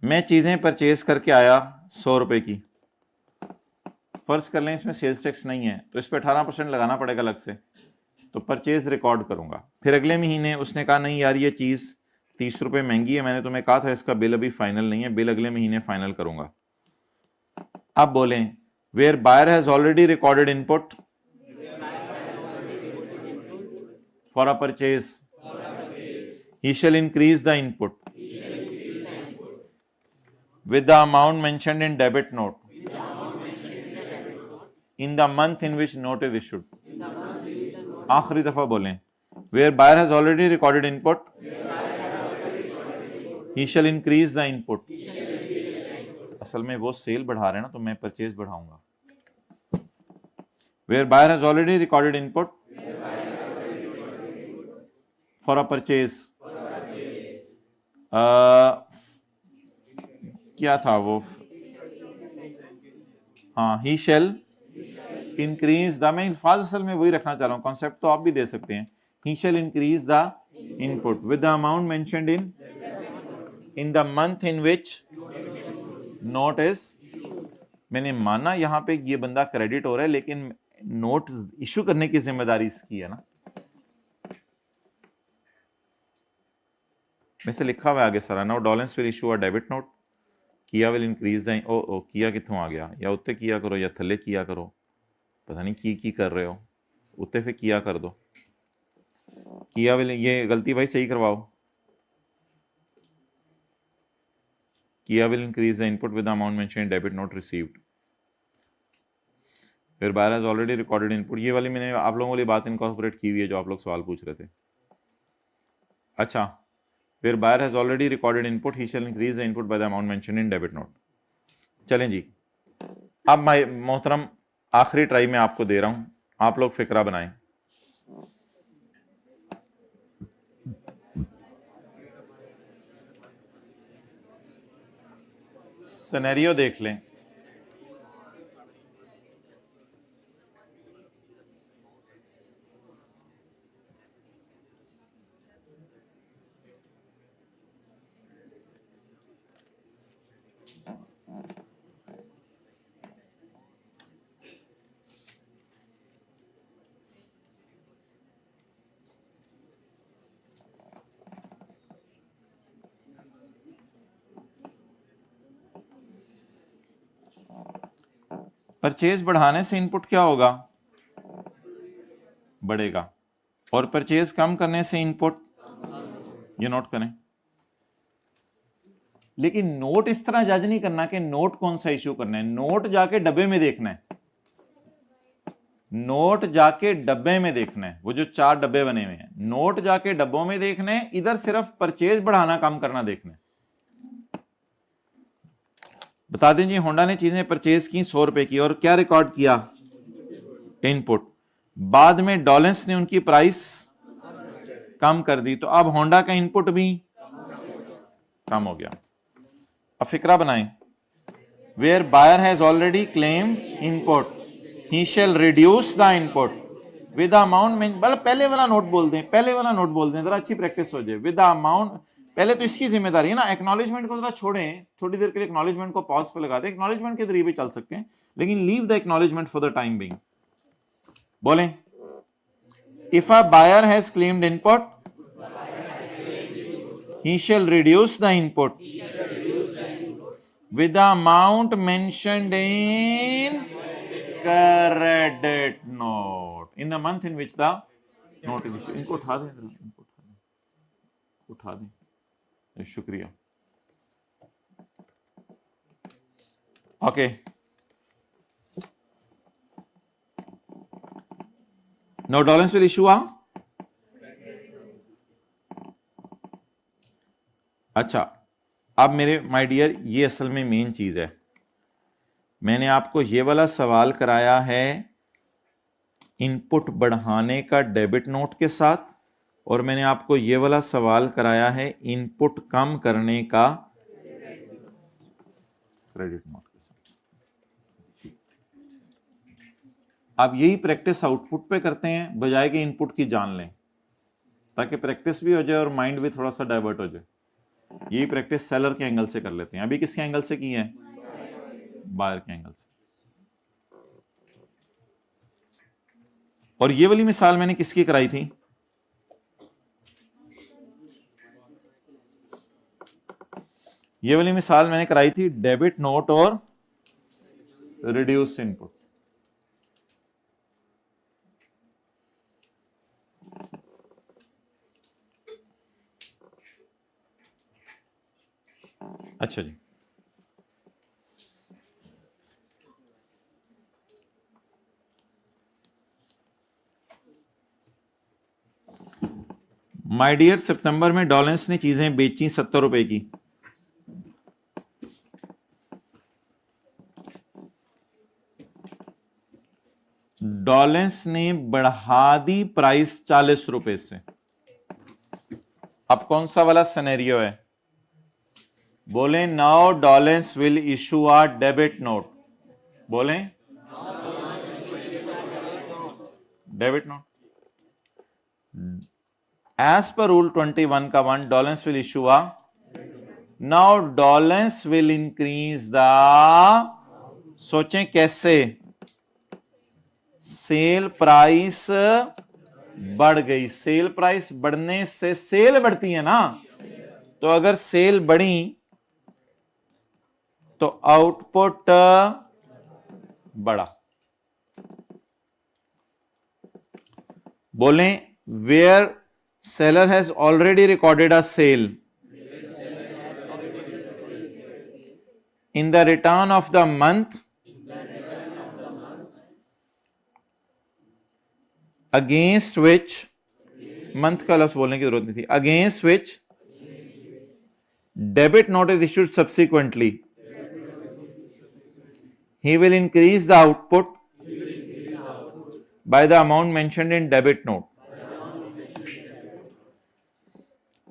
S1: मैं चीजें परचेज करके आया 100 रुपए की, फर्ज कर लें इसमें सेल्स टैक्स नहीं है तो इस पर 18% लगाना पड़ेगा अलग से, तो परचेज रिकॉर्ड करूंगा। फिर अगले महीने उसने कहा नहीं यार ये चीज 30 रुपए महंगी है, मैंने तुम्हें कहा था इसका बिल अभी फाइनल नहीं है, बिल अगले महीने फाइनल करूंगा। अब बोलें where buyer has already recorded input for a purchase, he shall increase the input with the amount mentioned in debit note in the month in which note is issued. आखिरी दफा बोलें, where buyer has already recorded input, he shall increase the input. असल में वो cell बढ़ा रहे हैं ना, तो मैं परचेज बढ़ाऊंगा। where buyer has already recorded input for a purchase, क्या था वो, हाँ, he shall increase the, मैं अल्फाज असल में वही रखना चाह रहा हूँ, कॉन्सेप्ट तो आप भी दे सकते हैं। he shall increase the input with the amount mentioned in the month in which note is, मैंने माना यहाँ पे ये बंदा क्रेडिट हो रहा है, लेकिन नोट इशू करने की जिम्मेदारी इसकी है ना, में से लिखा हुआ आगे सारा। Now Dolens will issue a debit note, किया विल इंक्रीज द, ओ किया कितों आ गया, या उत्ते किया करो या थले किया करो, पता नहीं की कर रहे हो, उत्ते फिर किया कर दो, किया विल, ये गलती भाई सही करवाओ, किया will increase the input with the amount mention in debit note received, फिर buyer has already recorded input, ये वाली मैंने आप लोगों वाली बात इनकॉर्पोरेट की हुई है जो आप लोग सवाल पूछ रहे थे। अच्छा, where buyer has already recorded input, he shall increase the input by the amount mentioned in debit note. चलें जी, अब मैं मोहतरम आखिरी ट्राई में आपको दे रहा हूं, आप लोग फिक्रा बनाएं। सिनेरियो देख लें, परचेज बढ़ाने से इनपुट क्या होगा, बढ़ेगा, और परचेज कम करने से इनपुट, ये नोट करें। लेकिन नोट इस तरह जज नहीं करना कि नोट कौन सा इशू करना है, नोट जाके डब्बे में देखना है, नोट जाके डब्बे में देखना है, वो जो 4 डब्बे बने हुए हैं, नोट जाके डब्बों में देखने हैं, इधर सिर्फ परचेज बढ़ाना कम करना देखना है। बता दें जी, होंडा ने चीजें परचेज की 100 रुपए की, और क्या रिकॉर्ड किया, इनपुट, बाद में डॉलेंस ने उनकी प्राइस कम कर दी, तो अब होंडा का इनपुट भी कम हो गया। अब फिक्रा बनाएं, where buyer has already claim input he shall reduce the input with amount में, मतलब पहले वाला नोट बोल दें, पहले वाला नोट बोल दें, जरा अच्छी प्रैक्टिस हो जाए। विद अमाउंट, पहले तो इसकी जिम्मेदारी है ना, एक्नॉलेजमेंट को जरा छोड़ें, थोड़ी देर के लिए एक्नॉलेजमेंट को पॉज पे लगा दें, एक्नॉलेजमेंट के जरिए भी चल सकते हैं, लेकिन leave the acknowledgement for the time being. बोलें, if a buyer has claimed input he shall reduce the input with the amount mentioned in credit note in the month in which the note is issued। इनको उठा दें, इनको उठा दें, शुक्रिया। Okay, no dollars will issue. अच्छा, अब मेरे माय डियर, ये असल में मेन चीज है। मैंने आपको ये वाला सवाल कराया है इनपुट बढ़ाने का डेबिट नोट के साथ, और मैंने आपको ये वाला सवाल कराया है इनपुट कम करने का क्रेडिट नोट के साथ। आप यही प्रैक्टिस आउटपुट पे करते हैं बजाय कि इनपुट की जान लें, ताकि प्रैक्टिस भी हो जाए और माइंड भी थोड़ा सा डाइवर्ट हो जाए। यही प्रैक्टिस सेलर के एंगल से कर लेते हैं। अभी किसके एंगल से की है? बायर के एंगल से। और ये वाली मिसाल मैंने किसकी कराई थी? ये वाली मिसाल मैंने कराई थी डेबिट नोट और रिड्यूस इनपुट। अच्छा जी, माय डियर, सितंबर में डॉलेंस ने चीजें बेची 70 रुपए की। डॉलेंस ने बढ़ा दी प्राइस 40 रुपए से। अब कौन सा वाला सिनेरियो है? बोले, now Dolens will issue a debit note. बोले, debit note as per rule 21 का 1, Dolens will issue a, now Dolens will increase the, सोचें कैसे? सेल प्राइस बढ़ गई, सेल प्राइस बढ़ने से सेल बढ़ती है ना, तो अगर सेल बढ़ी तो आउटपुट बढ़ा। बोलें, where seller has already recorded a sale in the return of the month against which, month का लफ्ज बोलने की जरूरत नहीं थी, against which debit note is issued subsequently, he will increase the output by the amount mentioned in debit note।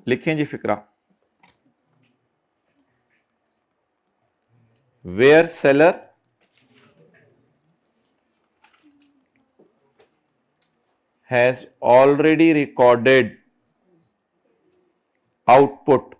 S1: लिखें जी फिक्रा, where seller has already recorded output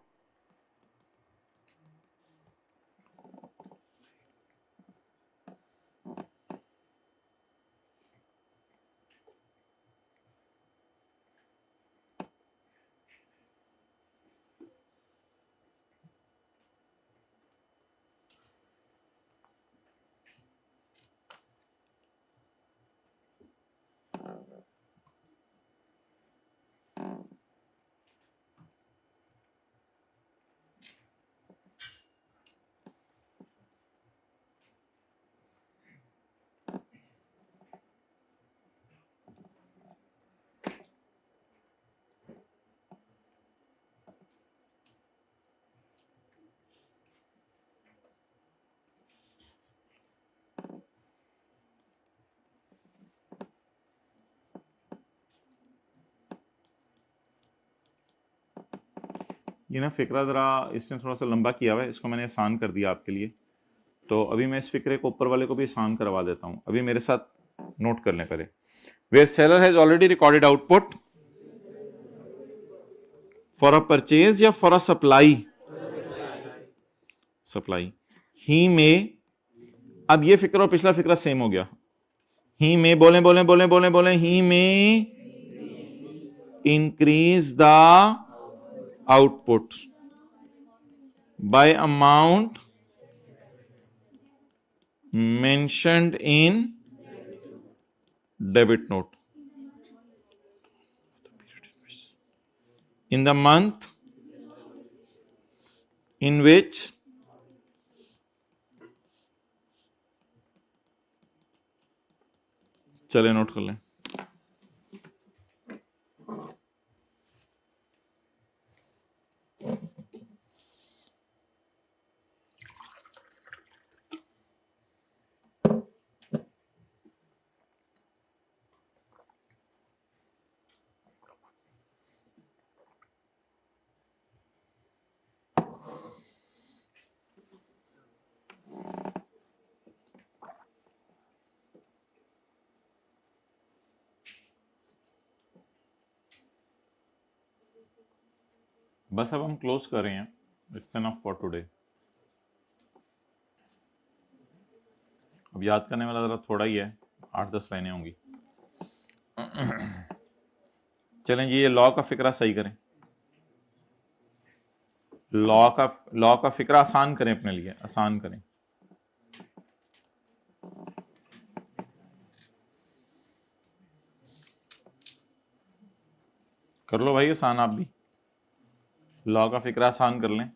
S1: ये ना फिक्रा ज़रा इसने थोड़ा सा लंबा किया हुआ है, इसको मैंने आसान कर दिया आपके लिए। तो अभी मैं इस फिक्रे को ऊपर वाले को भी आसान करवा देता हूँ, अभी मेरे साथ नोट कर लें पहले। Where seller has already recorded output for a purchase या फॉर अ सप्लाई? सप्लाई। ही में, अब ये फिक्रा और पिछला फिक्रा सेम हो गया। ही में, बोले बोले बोले बोले बोले, ही में increase the output by amount mentioned in debit note in the month in which चले नोट कर लें। बस अब हम क्लोज कर रहे हैं, इट्स एनफ फॉर टुडे। अब याद करने वाला जरा थोड़ा ही है, 8-10 लाइनें होंगी। चलें जी, ये लॉ का फिक्रा सही करें, लॉ का फिक्रा आसान करें, अपने लिए आसान करें। कर लो भाई आसान, आप भी लॉ का फिक्रा आसान कर लें।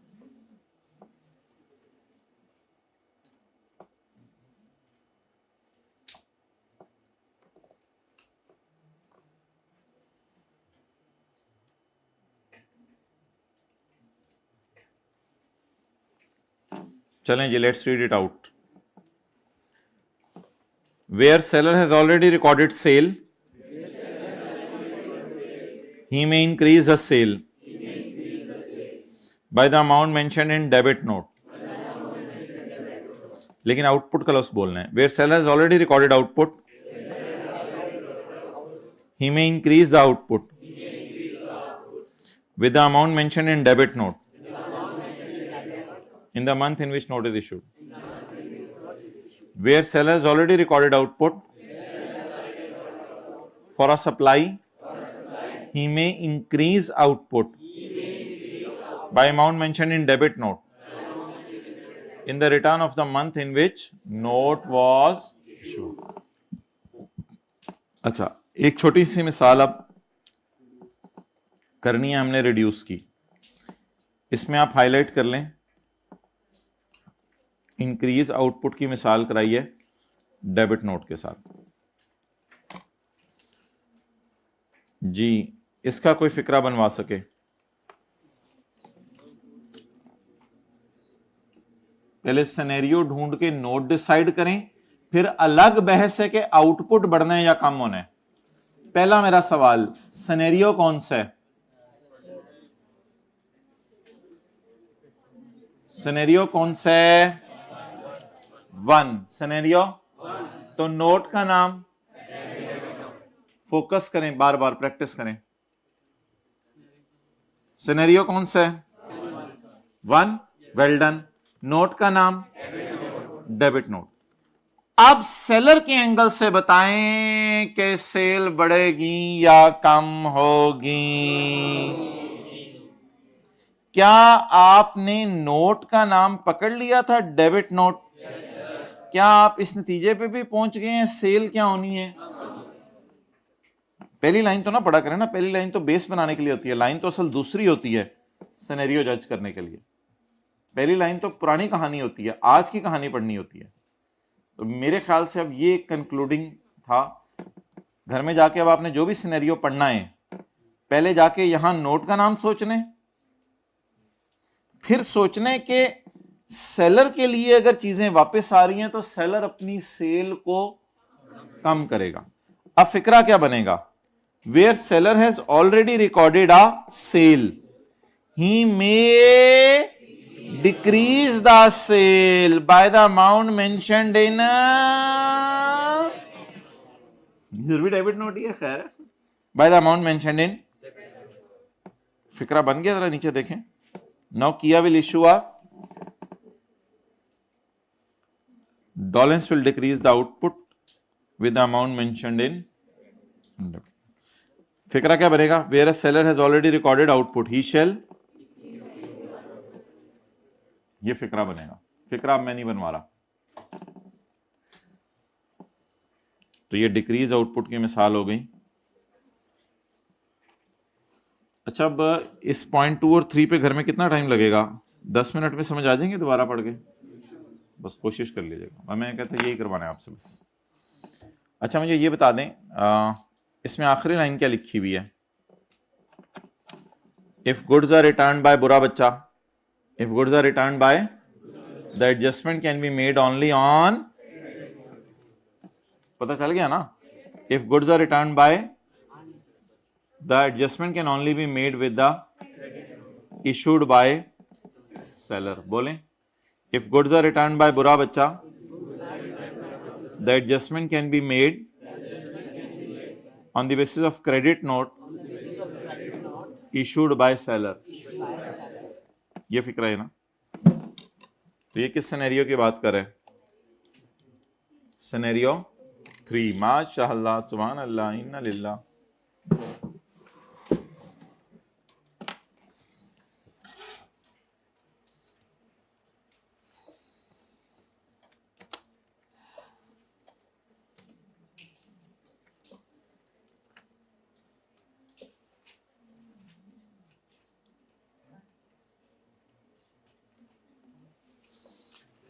S1: चलें जी, let's read it out. Where seller has already recorded sale, he may increase the sale by the amount mentioned in debit note. लेकिन आउटपुट का लफ्ज बोलना है। Where seller has already recorded output, he may increase the output with the amount mentioned in debit note in the month in which note is issued. Where seller has already recorded output for a supply, he may increase output by amount mentioned in debit note in the return of the month in which note was issued. अच्छा, एक छोटी सी मिसाल अब करनी है हमने reduce की, इसमें आप हाईलाइट कर लें। इंक्रीज आउटपुट की मिसाल कराई है डेबिट नोट के साथ। जी, इसका कोई फिक्रा बनवा सके? पहले सिनेरियो ढूंढ के नोट डिसाइड करें, फिर अलग बहस है कि आउटपुट बढ़ना है या कम होना है। पहला मेरा सवाल, सिनेरियो कौन सा है? सिनेरियो कौन सा है? 1 सिनेरियो। तो नोट का नाम, फोकस करें, बार बार प्रैक्टिस करें। सिनेरियो कौन सा है? 1। Well done. नोट का नाम डेबिट नोट। अब सेलर के एंगल से बताएं कि सेल बढ़ेगी या कम होगी। क्या आपने नोट का नाम पकड़ लिया था, डेबिट नोट? क्या आप इस नतीजे पे भी पहुंच गए हैं सेल क्या होनी है? पहली लाइन तो ना पढ़ा करें ना, पहली लाइन तो बेस बनाने के लिए होती है, लाइन तो असल दूसरी होती है सिनेरियो जज करने के लिए। पहली लाइन तो पुरानी कहानी होती है, आज की कहानी पढ़नी होती है। तो मेरे ख्याल से अब ये कंक्लूडिंग था। घर में जाके अब आपने जो भी सिनेरियो पढ़ना है, पहले जाके यहां नोट का नाम सोचने, फिर सोचने के सेलर के लिए अगर चीजें वापस आ रही हैं तो सेलर अपनी सेल को कम करेगा। अब फिक्रा क्या बनेगा? Where seller has already recorded a sale, he may decrease the sale by the amount mentioned in debit note ही है खैर by the amount mentioned in फिक्रा बन गया जरा नीचे देखें now Kia will issue a Dolens will decrease the output with the amount mentioned in फिक्रा क्या बनेगा where a seller has already recorded output he shall ये फिक्रा बनेगा फिक्रा अब मैं नहीं बनवा रहा तो ये डिक्रीज आउटपुट की मिसाल हो गई अच्छा अब इस पॉइंट 2 और 3 पे घर में कितना टाइम लगेगा 10 मिनट में समझ आ जाएंगे दोबारा पढ़ के बस कोशिश कर लीजिएगा मैं कहता यही करवाना है आपसे बस अच्छा मुझे ये बता दें इसमें आखिरी लाइन क्या लिखी हुई है if goods are return by बुरा बच्चा if goods are return by the adjustment can be made only on पता चल गया ना if goods are return by the adjustment can only be made with the issued by seller बोलें if goods are returned by बुरा बच्चा the adjustment can be made on the basis of credit note issued by seller ये फिक्र है ना तो ये किस सिनेरियो की बात कर रहे हैं सिनेरियो 3 माशाअल्लाह सुभान अल्लाह इन्ना लिल्लाह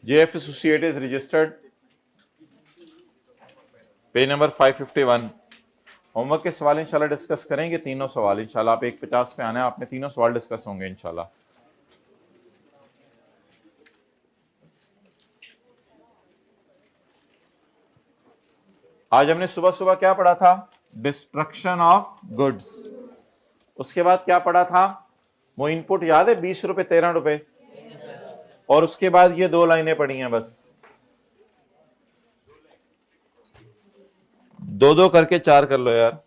S1: JF Associate is registered page number 551 homework के सवाल इंशाल्लाह डिस्कस करेंगे तीनों सवाल इंशाल्लाह आप 150 पे आना है आपने तीनों सवाल डिस्कस होंगे इंशाल्लाह आज हमने सुबह सुबह क्या पढ़ा था डिस्ट्रक्शन ऑफ गुड्स उसके बाद क्या पढ़ा था वो इनपुट याद है 20 रुपए 13 रुपए और उसके बाद ये 2 लाइनें पढ़ी हैं बस 2-2 करके 4 कर लो यार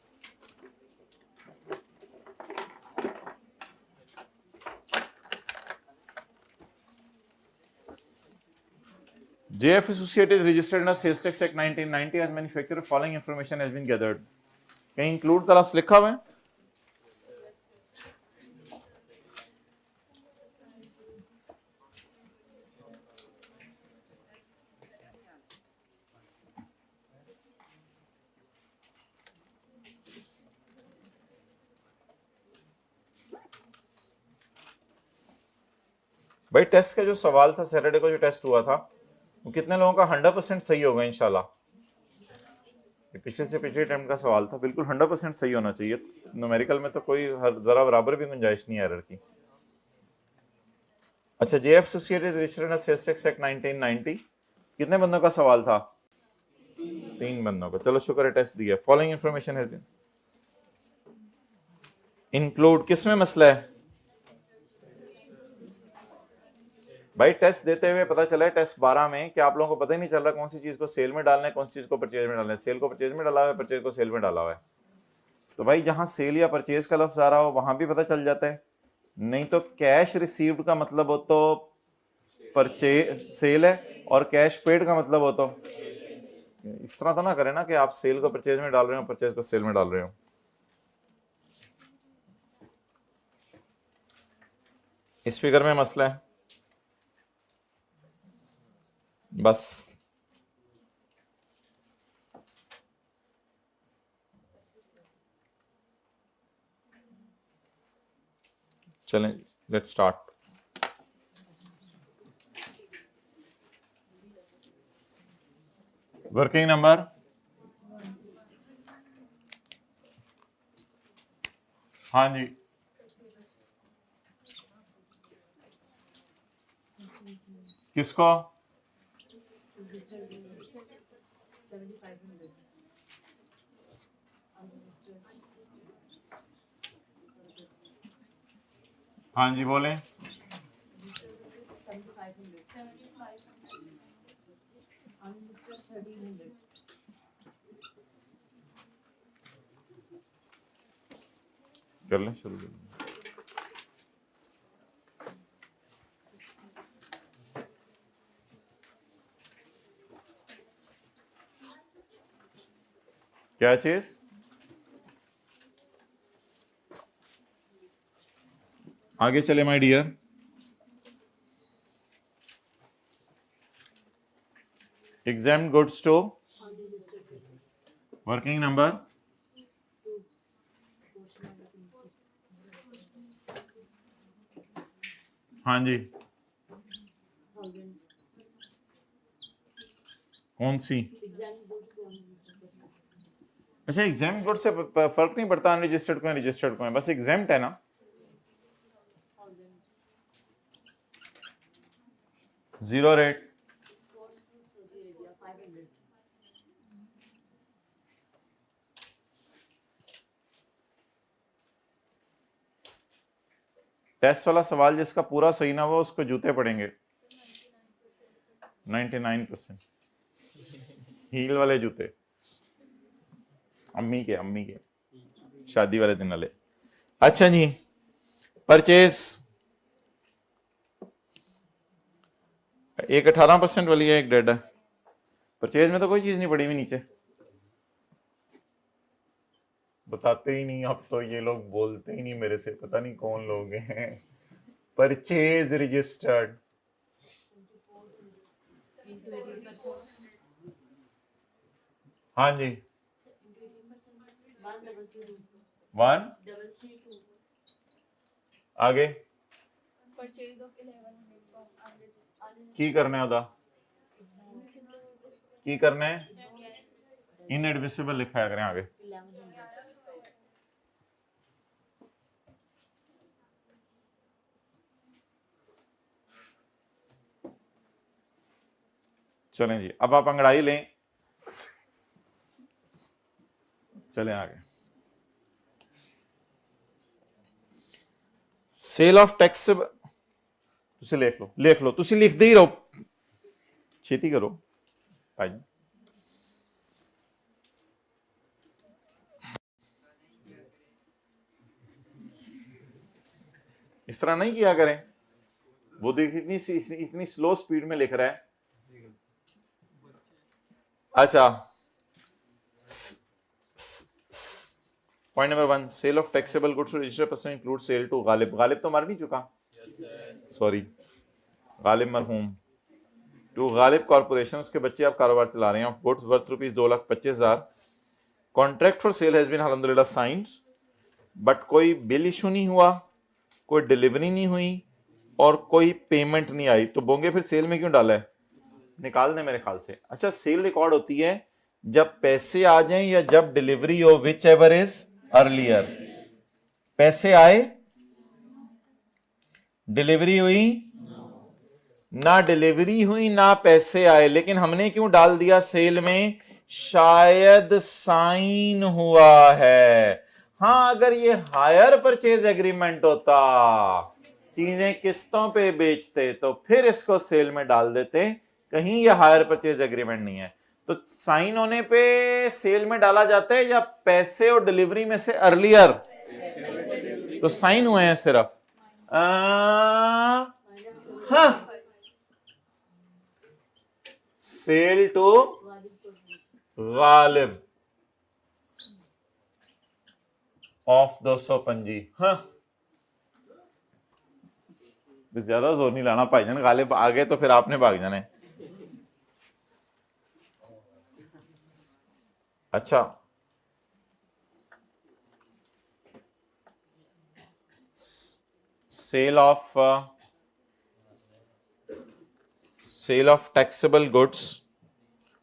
S1: JF Associate is registered under Sales Tax Act 1990 as manufacturer following information has been gathered कहीं इंक्लूड का लफ्ज़ लिखा हुआ है भाई टेस्ट का जो सवाल था सैटरडे को जो टेस्ट हुआ था वो कितने लोगों का 100% सही होगा इंशाल्लाह पिछले से पिछले अटेम्प्ट का सवाल था बिल्कुल 100% सही होना चाहिए न्यूमेरिकल में तो कोई जरा बराबर भी गुंजाइश नहीं है एरर की अच्छा JF Associate registered under sales tax act 1990 कितने बंदों का सवाल था 3 बंदों का चलो शुक्र है टेस्ट दिया फॉलोइंग इंफॉर्मेशन है इंक्लूड किसमें मसला है भाई टेस्ट देते हुए पता चला है टेस्ट 12 में कि आप लोगों को पता ही नहीं चल रहा कौन सी चीज को सेल में डालना है कौन सी चीज को परचेज में डालना है सेल को परचेज में डाला हुआ है परचेज को सेल में डाला हुआ है तो भाई जहां सेल या परचेज का लफ्ज आ रहा हो वहां भी पता चल जाता है नहीं तो कैश रिसीव्ड का मतलब हो तो परचेज सेल है और कैश पेड का मतलब हो तो इस तरह तो ना करें ना कि आप सेल को परचेज में डाल रहे हो परचेज को सेल में डाल रहे हो इस फिगर में मसला है बस चलें लेट्स स्टार्ट वर्किंग नंबर हाँ जी किसको हाँ जी बोलें। कर लें शुरू कर लें। क्या चीज? आगे चले my dear. Exam goods to working number. हाँ जी कौन सी? अच्छा एग्जाम गुड से फर्क नहीं पड़ता अनरजिस्टर्ड को रजिस्टर्ड को, बस एग्जाम्ट है ना। 0 रेट। टेस्ट वाला सवाल जिसका पूरा सही ना हुआ उसको जूते पड़ेंगे 99%। हील वाले जूते अम्मी के शादी वाले दिन वाले। अच्छा जी परचेज एक 18% वाली है, एक डेड है। परचेज में तो कोई चीज नहीं पड़ी हुई नीचे, बताते ही नहीं। अब तो ये लोग बोलते ही नहीं मेरे से, पता नहीं कौन लोग हैं। परचेज रजिस्टर्ड हाँ जी 1 आगे की करना है की करना है इनएडमिसिबल लिखा करें आगे। चलें जी अब आप अंगड़ाई लें, चलें आगे। सेल ऑफ टैक्स तुसी लिख लो तुसी लिखते ही रहो, छेती करो भाई। इस तरह नहीं किया करें, वो देखिए इतनी स्लो स्पीड में लिख रहा है। अच्छा point number 1 sale of taxable goods to registered person include sale to Ghalib. Ghalib तो मर नहीं चुका, सॉरी गालिब मरहूम। टू गालिब कॉर्पोरेशन, उसके बच्चे आप कारोबार चला रहे हैं, of goods worth ₹2,25,000। Contract for sale has been अल्हम्दुलिल्लाह साइंड, बट कोई बिल इशू नहीं हुआ, कोई डिलीवरी नहीं हुई और कोई पेमेंट नहीं आई, तो बोंगे फिर सेल में क्यों डाला है? निकाल दें मेरे ख्याल से। अच्छा सेल रिकॉर्ड होती है जब पैसे आ जाएं या जब डिलीवरी हो, विच एवर इज अर्लियर। पैसे आए, डिलीवरी हुई ना, डिलीवरी हुई ना पैसे आए, लेकिन हमने क्यों डाल दिया सेल में? शायद साइन हुआ है। हाँ अगर ये हायर परचेज एग्रीमेंट होता, चीजें किस्तों पे बेचते, तो फिर इसको सेल में डाल देते। कहीं ये हायर परचेज एग्रीमेंट नहीं है, तो साइन होने पे सेल में डाला जाता है या पैसे और डिलीवरी में से अर्लियर? तो साइन हुए हैं सिर्फ। हाँ सेल टू गालिब ऑफ 225। हाँ ज्यादा जोर नहीं लाना भाईजान, गालिब आ गए तो फिर आपने भाग जाना है। अच्छा sale of taxable goods.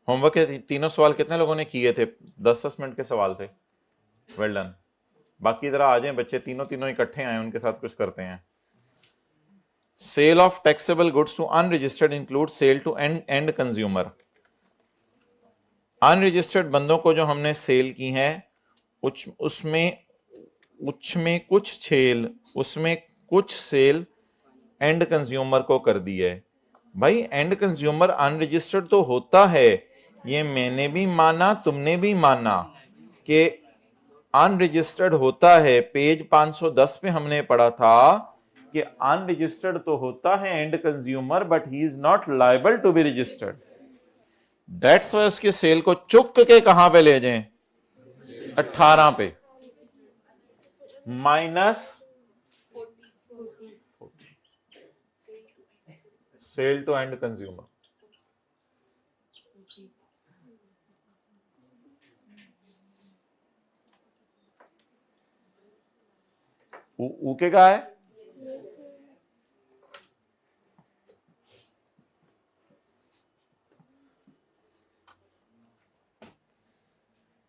S1: Homework के तीनों सवाल कितने लोगों ने किए थे? 10 मिनट के सवाल थे। Well done. बाकी जरा आ जाएं बच्चे, तीनों इकट्ठे आए, उनके साथ कुछ करते हैं। Sale of taxable goods to unregistered include sale to end consumer. Unregistered बंदों को जो हमने सेल की है उसमें कुछ सेल, उसमें कुछ सेल एंड कंज्यूमर को कर दी है। भाई एंड कंज्यूमर अनरजिस्टर्ड तो होता है, ये मैंने भी माना तुमने भी माना कि अनरजिस्टर्ड होता है। पेज 510 पे हमने पढ़ा था कि अनरजिस्टर्ड तो होता है end consumer, but he is not liable to be registered. That's why उसके सेल को चुक के कहां पे ले जाएं, 18 पे minus sale to end consumer. ऊके का है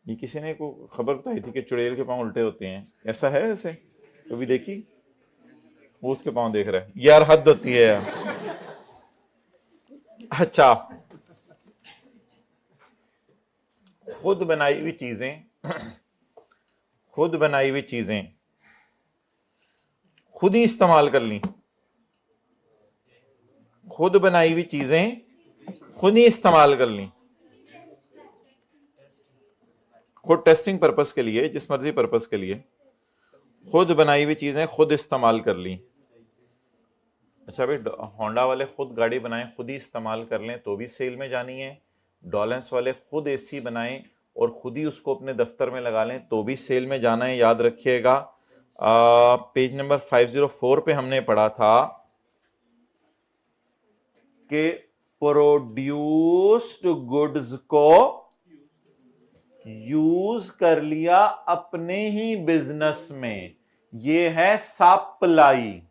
S1: ये किसी ने को खबर बताई थी कि चुड़ैल के पांव उल्टे होते हैं, ऐसा है वैसे कभी देखी? वो उसके पांव देख रहा है, यार हद होती है यार। अच्छा, खुद बनाई हुई चीजें, खुद बनाई हुई चीजें खुद ही इस्तेमाल कर ली, खुद बनाई हुई चीजें खुद ही इस्तेमाल कर ली, खुद टेस्टिंग पर्पस के लिए, जिस मर्जी पर्पस के लिए खुद बनाई हुई चीजें खुद इस्तेमाल कर ली। अच्छा भाई, होंडा वाले खुद गाड़ी बनाएं खुद ही इस्तेमाल कर लें तो भी सेल में जानी है। डॉलेंस वाले खुद एसी बनाएं और खुद ही उसको अपने दफ्तर में लगा लें तो भी सेल में जाना है, याद रखिएगा। पेज नंबर 504 पे हमने पढ़ा था कि प्रोड्यूस्ड गुड्स को यूज कर लिया अपने ही बिजनेस में, ये है supply.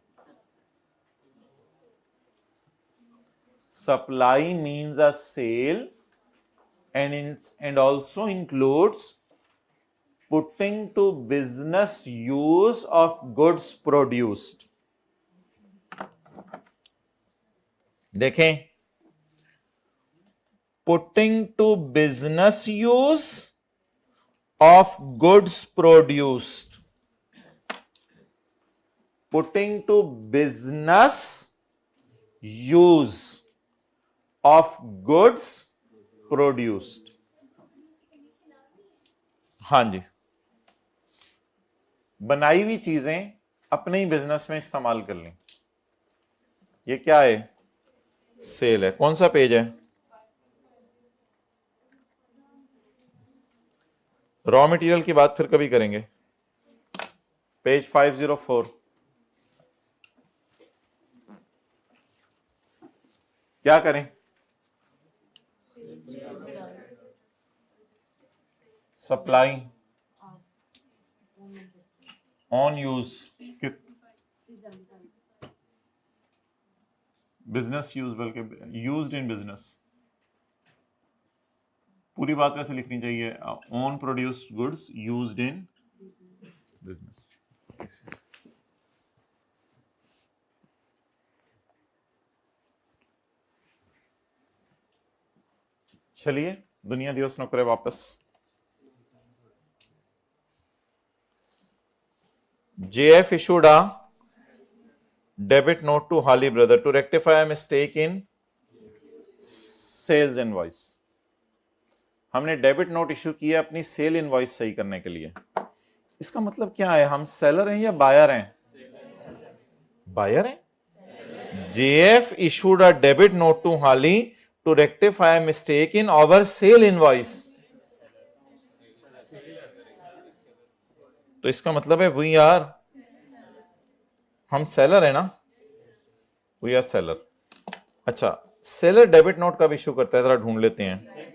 S1: Supply means a sale and also includes putting to business use of goods produced। देखें, putting to business use of goods produced, putting to business use of goods produced. हाँ जी, बनाई हुई चीजें अपने ही बिजनेस में इस्तेमाल कर ली, ये क्या है? सेल है। कौन सा पेज है? रॉ मटेरियल की बात फिर कभी करेंगे, पेज 504। क्या करें? Supply on use, business use, बल्कि यूज्ड इन बिजनेस। पूरी बात वैसे लिखनी चाहिए, on produced goods used in business. चलिए दुनिया दिवस न करे वापस। JF issued a debit note to Hali brother to rectify a mistake in sales invoice। हमने डेबिट नोट इशू किया अपनी सेल इनवॉइस सही करने के लिए। इसका मतलब क्या है? हम सेलर हैं या बायर हैं? बायर हैं। JF issued a debit note to Hali to rectify a mistake in our sale invoice। तो इसका मतलब है वी आर, हम सेलर है ना, वी आर सेलर। अच्छा, सेलर डेबिट नोट कब इशू करता है, जरा ढूंढ लेते हैं।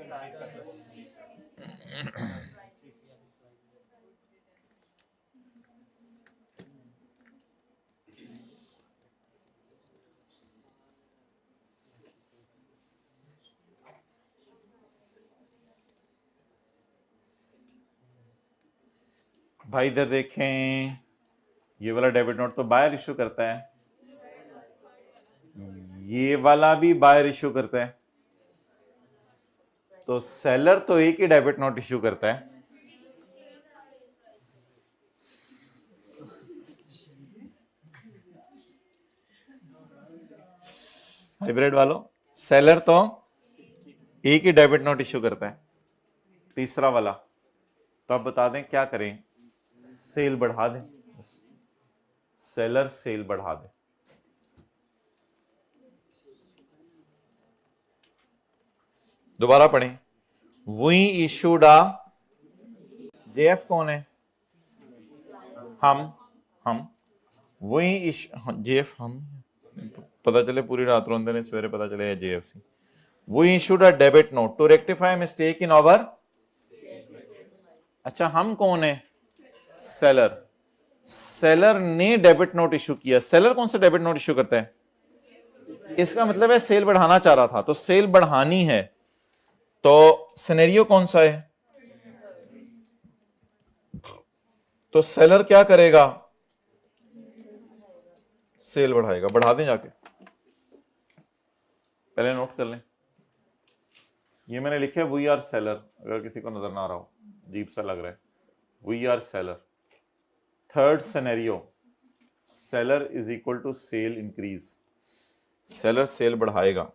S1: भाई इधर देखें, ये वाला डेबिट नोट तो बायर इशू करता है, ये वाला भी बायर इशू करता है, तो सेलर तो एक ही डेबिट नोट इशू करता है। हाइब्रिड वालों, सेलर तो एक ही डेबिट नोट इश्यू करता है, तीसरा वाला। तो आप बता दें क्या करें, सेल बढ़ा दें, सेलर सेल बढ़ा दें। दोबारा पढ़ें, वी इशूड आ, जेएफ कौन है, हम वी जेएफ हम, पता चले पूरी रात रोंदे ने, सवेरे पता चले JFC. We issued a debit note to rectify mistake in our, अच्छा हम कौन है, सेलर, सेलर ने डेबिट नोट इशू किया। सेलर कौन सा डेबिट नोट इशू करता है, इसका मतलब है सेल बढ़ाना चाह रहा था, तो सेल बढ़ानी है, तो सिनेरियो कौन सा है, तो सेलर क्या करेगा, सेल बढ़ाएगा। बढ़ा दें जाके, पहले नोट कर लें, ये मैंने लिखा है वी आर सेलर, अगर किसी को नजर ना आ रहा हो, अजीब सा लग रहा है, we are seller. Third scenario, seller is equal to sale increase, seller sale बढ़ाएगा।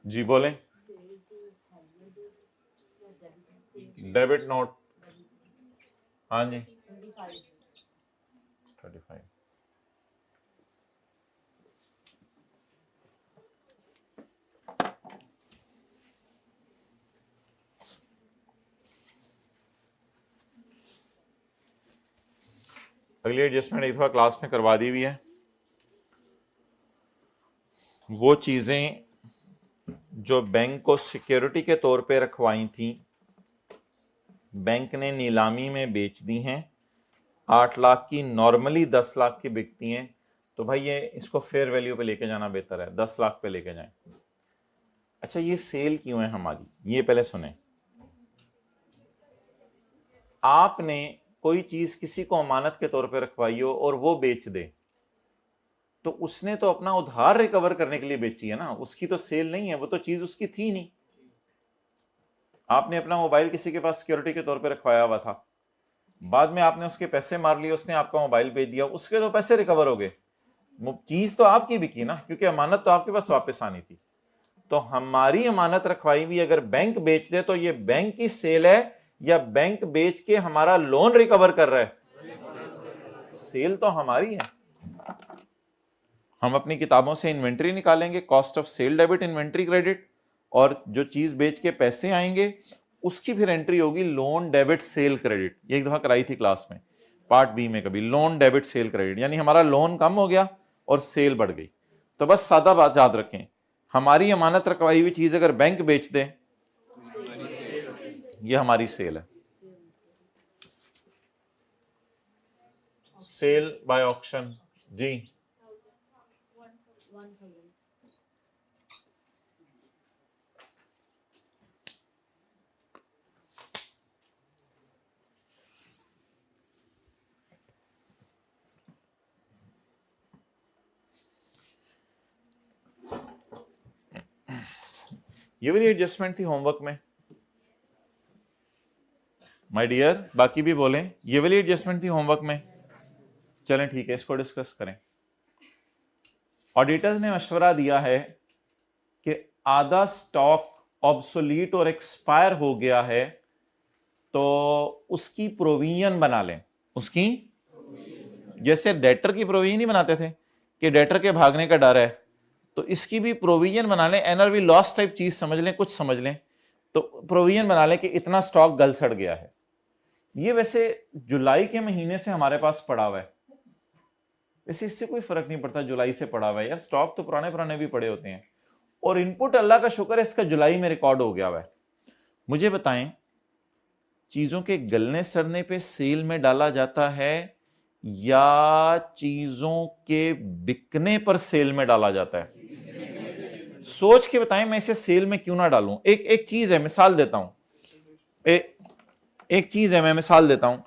S1: जी बोलें, डेबिट नोट, हाँ जी 35। अगली एडजस्टमेंट एक दफा क्लास में करवा दी हुई है, वो चीजें जो बैंक को सिक्योरिटी के तौर पे रखवाई थी, बैंक ने नीलामी में बेच दी हैं, 8 लाख की, नॉर्मली 10 लाख की बिकती हैं, तो भाई ये इसको फेयर वैल्यू पे लेके जाना बेहतर है, 10 लाख पे लेके जाएं। अच्छा ये सेल क्यों है हमारी, ये पहले सुने। आपने कोई चीज किसी को अमानत के तौर पे रखवाई हो और वो बेच दे, तो उसने तो अपना उधार रिकवर करने के लिए बेची है ना, उसकी तो सेल नहीं है, वो तो चीज उसकी थी नहीं। आपने अपना मोबाइल किसी के पास सिक्योरिटी के तौर पे रखवाया हुआ था, बाद में आपने उसके पैसे मार लिए, उसने आपका मोबाइल बेच दिया, उसके तो पैसे रिकवर हो गए, चीज तो आपकी बिकी ना, क्योंकि अमानत तो आपके पास वापस आनी थी। तो हमारी अमानत रखवाई भी अगर बैंक बेच दे, तो ये बैंक की सेल है या बैंक बेच के हमारा लोन रिकवर कर रहा है, सेल तो हमारी है। हम अपनी किताबों से इन्वेंट्री निकालेंगे, cost of sale debit inventory credit, और जो चीज बेच के पैसे आएंगे उसकी फिर एंट्री होगी लोन डेबिट सेल क्रेडिट। ये एक दफा कराई थी क्लास में, पार्ट बी में कभी, लोन डेबिट सेल क्रेडिट, यानी हमारा लोन कम हो गया और सेल बढ़ गई। तो बस सादा बात याद रखें, हमारी अमानत रखवाई हुई चीज अगर बैंक बेच दे, ये हमारी सेल है, सेल बाय ऑक्शन। जी ये वाली एडजस्टमेंट थी होमवर्क में माय डियर, बाकी भी बोलें, ये वाली एडजस्टमेंट थी होमवर्क में। चलें ठीक है, इसको डिस्कस करें। ऑडिटर्स ने मशवरा दिया है कि आधा स्टॉक ऑब्सोलीट और एक्सपायर हो गया है, तो उसकी प्रोविजन बना लें। उसकी, जैसे डेटर की प्रोविजन नहीं बनाते थे कि डेटर के भागने का डर है, तो इसकी भी प्रोविजन बना लें, एनआरवी लॉस टाइप चीज समझ लें, कुछ समझ लें, तो प्रोविजन बना लें कि इतना स्टॉक गल सड़ गया है। ये वैसे जुलाई के महीने से हमारे पास पड़ा हुआ है, वैसे इससे कोई फर्क नहीं पड़ता जुलाई से पड़ा हुआ है यार, स्टॉक तो पुराने पुराने भी पड़े होते हैं, और इनपुट अल्लाह का शुक्र है इसका जुलाई में रिकॉर्ड हो गया हुआ है। मुझे बताएं, चीजों के गलने सड़ने पे सेल में डाला जाता है या चीजों के बिकने पर सेल में डाला जाता है? सोच के बताएं, मैं इसे सेल में क्यों ना डालूं। एक चीज है, मिसाल देता हूं, एक चीज है, मैं मिसाल देता हूं,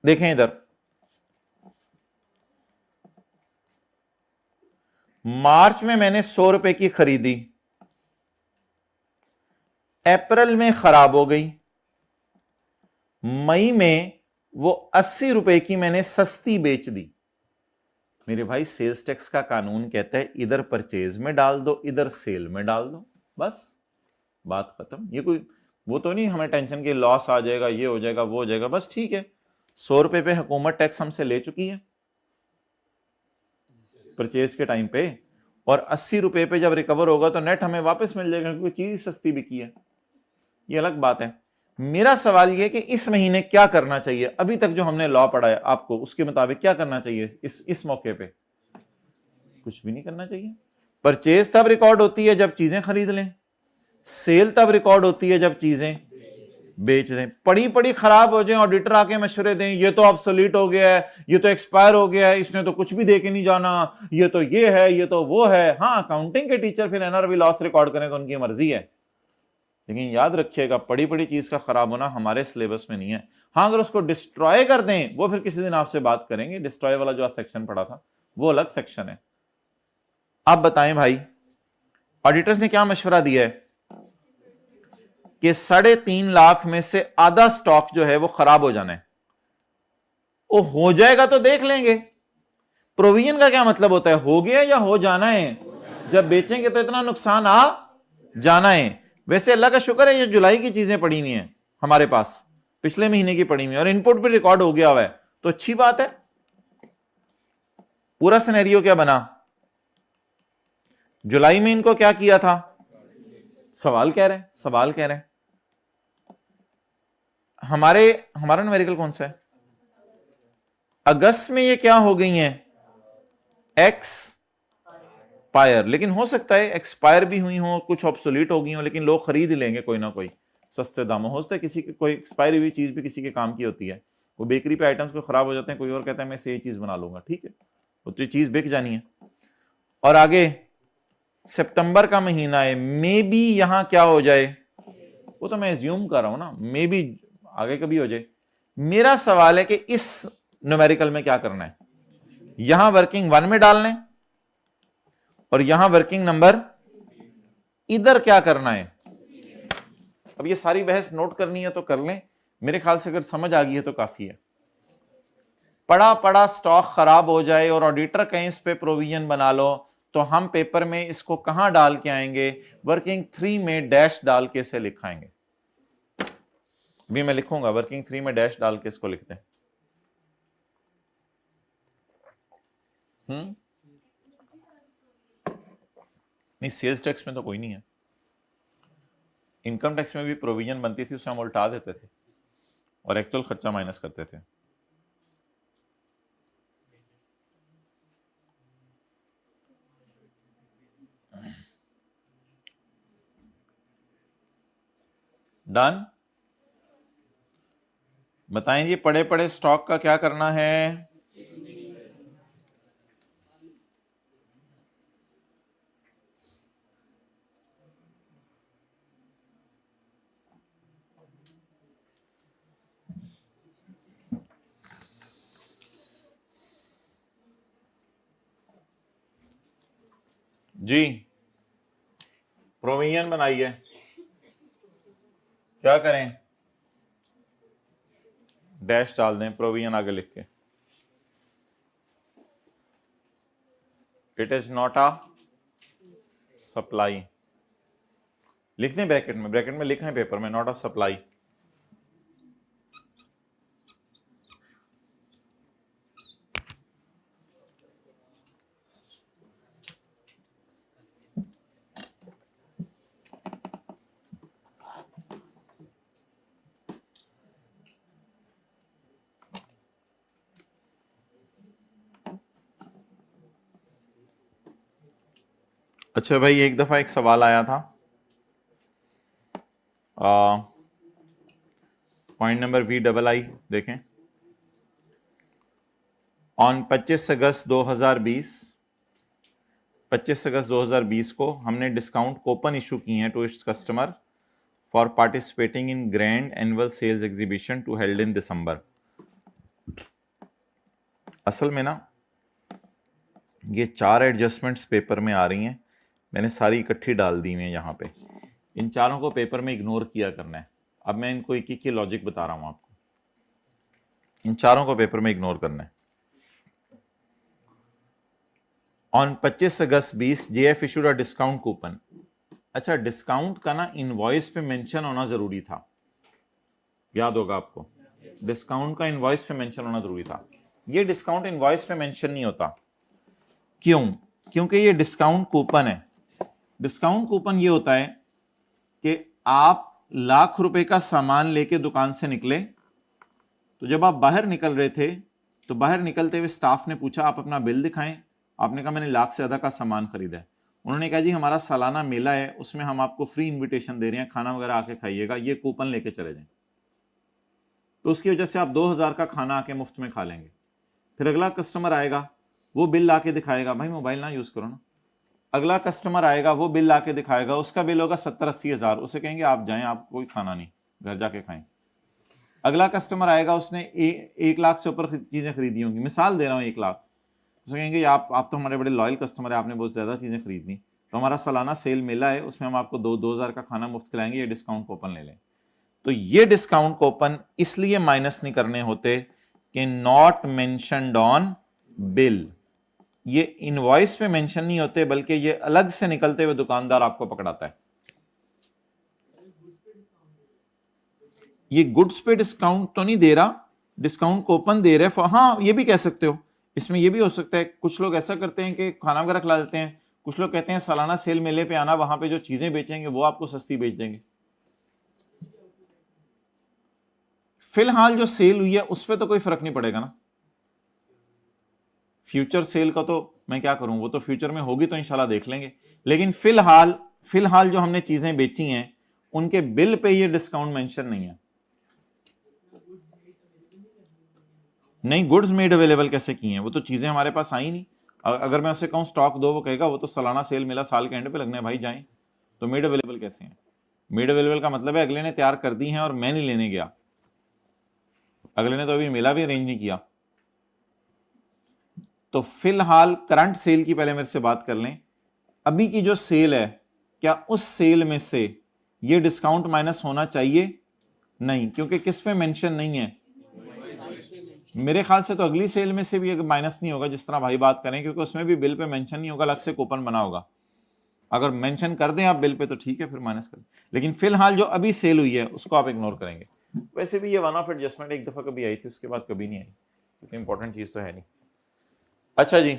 S1: देखें इधर, मार्च में मैंने 100 रुपए की खरीदी, अप्रैल में खराब हो गई, मई में वो 80 रुपए की मैंने सस्ती बेच दी। मेरे भाई सेल्स टैक्स का कानून कहता है इधर परचेज में डाल दो, इधर सेल में डाल दो, बस बात खत्म। ये कोई वो तो नहीं हमें टेंशन की लॉस आ जाएगा, ये हो जाएगा, वो हो जाएगा, बस ठीक है। 100 रुपए पे हुकूमत टैक्स हमसे ले चुकी है परचेज के टाइम पे, और 80 रुपए पे जब रिकवर होगा तो नेट हमें वापस मिल जाएगा क्योंकि चीज सस्ती बिकी है। ये अलग बात है। मेरा सवाल यह कि इस महीने क्या करना चाहिए, अभी तक जो हमने लॉ पढ़ा है आपको उसके मुताबिक क्या करना चाहिए इस मौके पे? कुछ भी नहीं करना चाहिए। परचेज तब रिकॉर्ड होती है जब चीजें खरीद लें, सेल तब रिकॉर्ड होती है जब चीजें बेच दें। पड़ी पड़ी खराब हो जाए, ऑडिटर आके मशवरे दें, ये तो ऑब्सोलीट हो गया है, ये तो एक्सपायर हो गया है, इसने तो कुछ भी दे के नहीं जाना, ये तो ये है, ये तो वो है। हाँ, अकाउंटिंग के टीचर फिर एनआरवी लॉस रिकॉर्ड करें तो उनकी मर्जी है, लेकिन याद रखिएगा पड़ी पड़ी चीज का खराब होना हमारे सिलेबस में नहीं है। हाँ, अगर उसको डिस्ट्रॉय कर दें वो फिर किसी दिन आपसे बात करेंगे। डिस्ट्रॉय वाला जो सेक्शन पढ़ा था वो अलग सेक्शन है। आप बताएं भाई, ऑडिटर्स ने क्या मशवरा दिया है कि 3.5 लाख में से आधा स्टॉक जो है वो खराब हो जाना है। वो हो जाएगा तो देख लेंगे। प्रोविजन का क्या मतलब होता है? हो गया या हो जाना है? जब बेचेंगे तो इतना नुकसान आ जाना है। वैसे अल्लाह का शुक्र है ये जुलाई की चीजें पड़ी हुई हैं हमारे पास, पिछले महीने की पड़ी हुई है, और इनपुट भी रिकॉर्ड हो गया हुआ है, तो अच्छी बात है। पूरा सिनेरियो क्या बना? जुलाई में इनको क्या किया था? सवाल कह रहे हैं। हमारा न्यूमेरिकल कौन सा है? अगस्त में ये क्या हो गई हैं? एक्सपायर। लेकिन हो सकता है एक्सपायर भी हुई हो, कुछ ऑब्सोलीट हो गई हो, लेकिन लोग खरीद लेंगे कोई ना कोई सस्ते दामों। हो सकता है किसी की कोई एक्सपायरी हुई चीज भी किसी के काम की होती है। वो बेकरी पे आइटम्स को खराब हो जाते हैं, कोई और कहता है मैं से ये चीज बना लूंगा, ठीक है, वो तो चीज बिक जानी है। और आगे सितंबर का महीना है, मे बी यहां क्या हो जाए, वो तो मैं एज्यूम कर रहा हूं ना, मे बी आगे कभी हो जाए। मेरा सवाल है कि इस न्यूमेरिकल में क्या करना है? यहां वर्किंग 1 में डालना है और यहां वर्किंग नंबर इधर क्या करना है? अब ये सारी बहस नोट करनी है तो कर लें, मेरे ख्याल से अगर समझ आ गई है तो काफी है। पड़ा पड़ा स्टॉक खराब हो जाए और ऑडिटर कहीं इस पे प्रोविजन बना लो, तो हम पेपर में इसको कहां डाल के आएंगे? वर्किंग 3 में डैश डाल के इसे लिखाएंगे। भी मैं लिखूंगा वर्किंग 3 में डैश डाल के इसको लिखते हैं। नहीं, सेल्स टैक्स में तो कोई नहीं है। इनकम टैक्स में भी प्रोविजन बनती थी, उसे हम उल्टा देते थे और एक्चुअल खर्चा माइनस करते थे। डन। बताएं जी, पड़े पड़े स्टॉक का क्या करना है? जी, प्रोविजन बनाइए। क्या करें? डैश डाल दें, प्रोविजन आगे लिख के। It is not a supply, लिख दें ब्रैकेट में लिखें पेपर में, नॉट अ सप्लाई। अच्छा भाई, एक दफा एक सवाल आया था, पॉइंट नंबर VII देखें। ऑन 25 अगस्त 2020 को हमने डिस्काउंट कूपन इशू किए हैं to its customer for participating in grand annual sales exhibition to held in December. असल में ना ये 4 एडजस्टमेंट्स पेपर में आ रही हैं, मैंने सारी इकट्ठी डाल दी हैं यहाँ पे। इन चारों को पेपर में इग्नोर किया करना है। अब मैं इनको एक एक की लॉजिक बता रहा हूँ आपको। इन चारों को पेपर में इग्नोर करना है। On 25 August 20 JF issued a discount coupon. अच्छा, डिस्काउंट का ना इनवॉइस पे मेंशन होना जरूरी था, याद होगा आपको, डिस्काउंट का इनवॉइस पे मेंशन होना जरूरी था। ये डिस्काउंट इनवॉइस पे मेंशन नहीं होता, क्यों? क्योंकि ये डिस्काउंट कूपन है। डिस्काउंट कूपन ये होता है कि आप ₹1,00,000 का सामान लेके दुकान से निकले, तो जब आप बाहर निकल रहे थे तो बाहर निकलते हुए स्टाफ ने पूछा आप अपना बिल दिखाएं। आपने कहा मैंने 1,00,000 से ज्यादा का सामान खरीदा है। उन्होंने कहा जी हमारा सालाना मेला है, उसमें हम आपको फ्री इनविटेशन दे रहे हैं, खाना वगैरह आके खाइएगा, ये कूपन लेके चले जाएं। तो उसकी वजह से आप 2,000 का खाना आके मुफ्त में खा लेंगे। फिर अगला कस्टमर आएगा, वो बिल ला के दिखाएगा, भाई मोबाइल ना यूज करो ना। अगला कस्टमर आएगा, वो बिल ला के दिखाएगा, उसका बिल होगा 70-80 हजार, उसे कहेंगे आप जाएं, आप कोई खाना नहीं, घर जाके खाएं। अगला कस्टमर आएगा, उसने 1,00,000 से ऊपर चीजें खरीदी होंगी, मिसाल दे रहा हूं 1,00,000, उसे कहेंगे आप तो हमारे बड़े लॉयल कस्टमर है, आपने बहुत ज्यादा चीजें खरीदनी, तो हमारा सालाना सेल मेला है, उसमें हम आपको 2,000 का खाना मुफ्त खिलाएंगे, ये डिस्काउंट कूपन ले लें। तो ये डिस्काउंट कूपन इसलिए माइनस नहीं करने होते कि नॉट मेंशन्ड ऑन बिल, ये इनवॉइस पे मेंशन नहीं होते, बल्कि ये अलग से निकलते हुए दुकानदार आपको पकड़ाता है। ये गुड्स पे डिस्काउंट तो नहीं दे रहा, डिस्काउंट कूपन दे रहे। हाँ, ये भी कह सकते हो, इसमें ये भी हो सकता है, कुछ लोग ऐसा करते हैं कि खाना वगैरह खिला देते हैं, कुछ लोग कहते हैं सालाना सेल मेले पे आना, वहां पे जो चीजें बेचेंगे वो आपको सस्ती बेच देंगे। फिलहाल जो सेल हुई है उस पर तो कोई फर्क नहीं पड़ेगा ना। फ्यूचर सेल का तो मैं क्या करूं, वो तो फ्यूचर में होगी तो इंशाल्लाह देख लेंगे, लेकिन फिलहाल जो हमने चीजें बेची हैं उनके बिल पे ये डिस्काउंट मेंशन नहीं है। नहीं, गुड्स मेड अवेलेबल कैसे की हैं, वो तो चीजें हमारे पास आई नहीं। अगर मैं उससे कहूं स्टॉक दो, वो कहेगा वो तो सालाना सेल मेला साल के एंड पे लगना है भाई, जाएं। तो मेड अवेलेबल कैसे हैं? मेड अवेलेबल का मतलब है अगले ने तैयार कर दी हैं और मैं नहीं लेने गया, अगले ने तो अभी मेला भी अरेंज नहीं किया। तो फिलहाल करंट सेल की पहले मेरे से बात कर लें, अभी की जो सेल है, क्या उस सेल में से ये डिस्काउंट माइनस होना चाहिए? नहीं, क्योंकि किस पे मेंशन नहीं है। मेरे ख्याल से तो अगली सेल में से भी माइनस नहीं होगा, जिस तरह भाई बात करें, क्योंकि उसमें भी बिल पे मेंशन नहीं होगा, अलग से कूपन बना होगा। अगर मेंशन कर दें आप बिल पे तो ठीक है, फिर माइनस कर, लेकिन फिलहाल जो अभी सेल हुई है उसको आप इग्नोर करेंगे। वैसे भी ये वन ऑफ एडजस्टमेंट एक दफा कभी आई थी, उसके बाद कभी नहीं आई, क्योंकि इंपॉर्टेंट चीज तो है नहीं। अच्छा जी,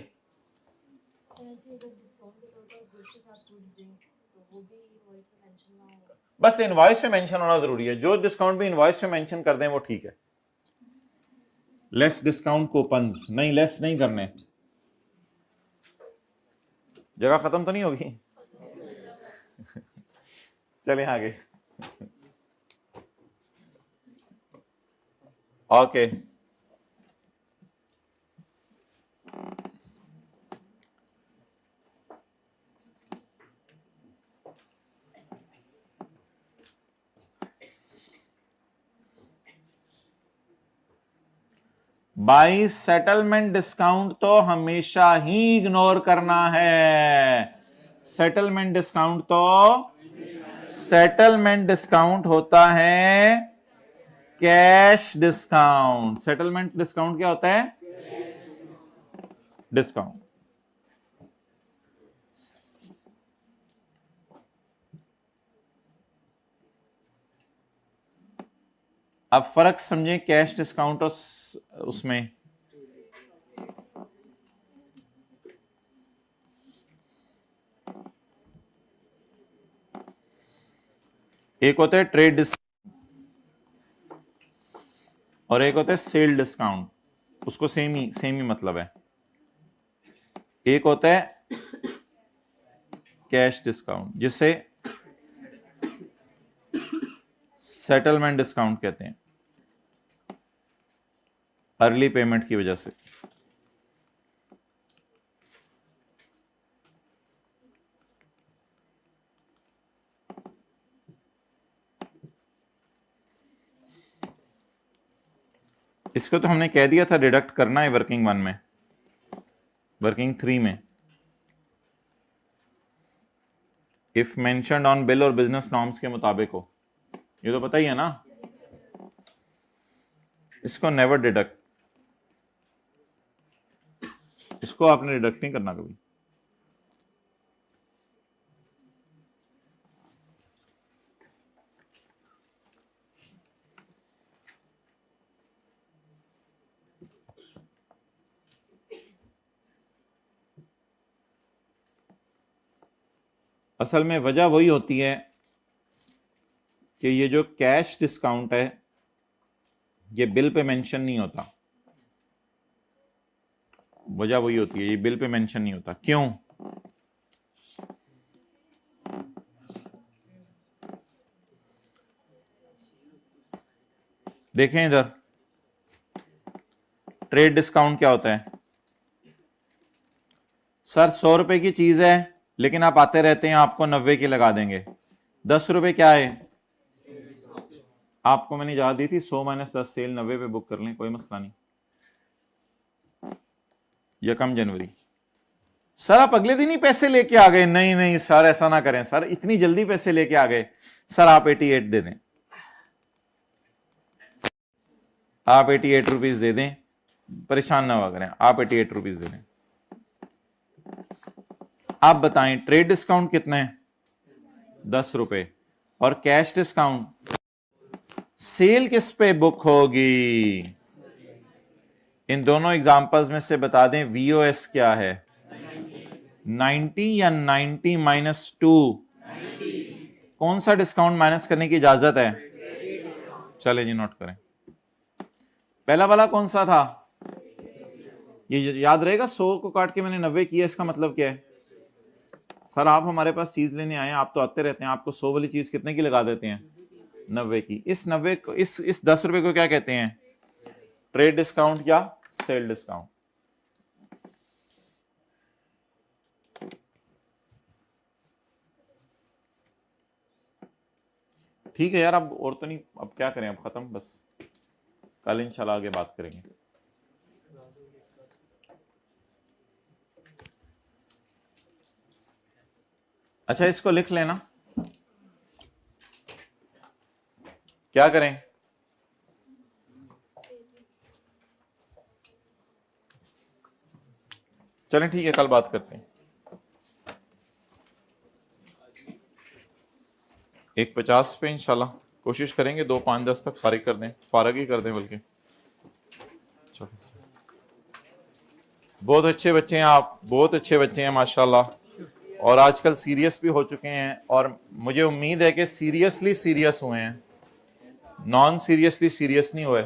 S1: बस इनवॉइस पे मेंशन होना जरूरी है, जो डिस्काउंट भी इनवॉइस पे मेंशन कर दें वो ठीक है। लेस डिस्काउंट कूपन्स नहीं, लेस नहीं करने। जगह खत्म तो नहीं होगी? चलिए आगे। ओके, बाई सेटलमेंट डिस्काउंट तो हमेशा ही इग्नोर करना है। सेटलमेंट डिस्काउंट होता है कैश डिस्काउंट। सेटलमेंट डिस्काउंट क्या होता है? डिस्काउंट। अब फर्क समझें कैश डिस्काउंट और उसमें। एक होता है ट्रेड डिस्काउंट और एक होता है सेल डिस्काउंट, उसको सेम ही मतलब है। एक होता है कैश डिस्काउंट जिसे सेटलमेंट डिस्काउंट कहते हैं, अर्ली पेमेंट की वजह से। इसको तो हमने कह दिया था डिडक्ट करना है वर्किंग 1 में, वर्किंग 3 में इफ मेंशन्ड ऑन बिल और बिजनेस नॉर्म्स के मुताबिक हो, ये तो पता ही है ना। इसको नेवर डिडक्ट, इसको आपने डिडक्ट नहीं करना कभी। असल में वजह वही होती है कि ये जो कैश डिस्काउंट है ये बिल पे मेंशन नहीं होता। वजह वही होती है, ये बिल पे मेंशन नहीं होता। क्यों? देखें इधर, ट्रेड डिस्काउंट क्या होता है? सर 100 रुपए की चीज है लेकिन आप आते रहते हैं, आपको 90 की लगा देंगे। 10 रुपए क्या है? आपको मैंने याद दी थी 100 - 10 सेल 90 पे बुक कर लें, कोई मसला नहीं। 1 जनवरी। सर आप अगले दिन ही पैसे लेके आ गए। नहीं नहीं सर ऐसा ना करें सर, इतनी जल्दी पैसे लेके आ गए। सर आप 88 दे दें, आप 88 रुपीज दे दें, परेशान ना हुआ करें, आप 88 रुपीज दे दें। आप बताएं ट्रेड डिस्काउंट कितना है? 10 रुपए। और कैश डिस्काउंट? सेल किस पे बुक होगी? इन दोनों एग्जांपल्स में से बता दें वीओएस क्या है? 90 या 90 - 2? कौन सा डिस्काउंट माइनस करने की इजाजत है? चले जी नोट करें। पहला वाला कौन सा था? ये याद रहेगा, 100 को काट के मैंने 90 किया, इसका मतलब क्या है? सर आप हमारे पास चीज लेने आए हैं, आप तो आते रहते हैं, आपको 100 वाली चीज कितने की लगा देते हैं? 90 की। इस 90 को, इस 10 रुपए को क्या कहते हैं? ट्रेड डिस्काउंट या सेल डिस्काउंट। ठीक है यार, अब और तो नहीं, अब क्या करें, अब खत्म बस, कल इंशाल्लाह आगे बात करेंगे। अच्छा इसको लिख लेना, क्या करें? चलें ठीक है, कल बात करते हैं। 1:50 पे इंशाल्लाह कोशिश करेंगे 2:05-10 तक फारिग कर दें, फारिग ही कर दें बल्कि। बहुत अच्छे बच्चे हैं आप, बहुत अच्छे बच्चे हैं माशाल्लाह, और आजकल सीरियस भी हो चुके हैं, और मुझे उम्मीद है कि सीरियसली सीरियस हुए हैं, नॉन सीरियसली सीरियस नहीं हुए।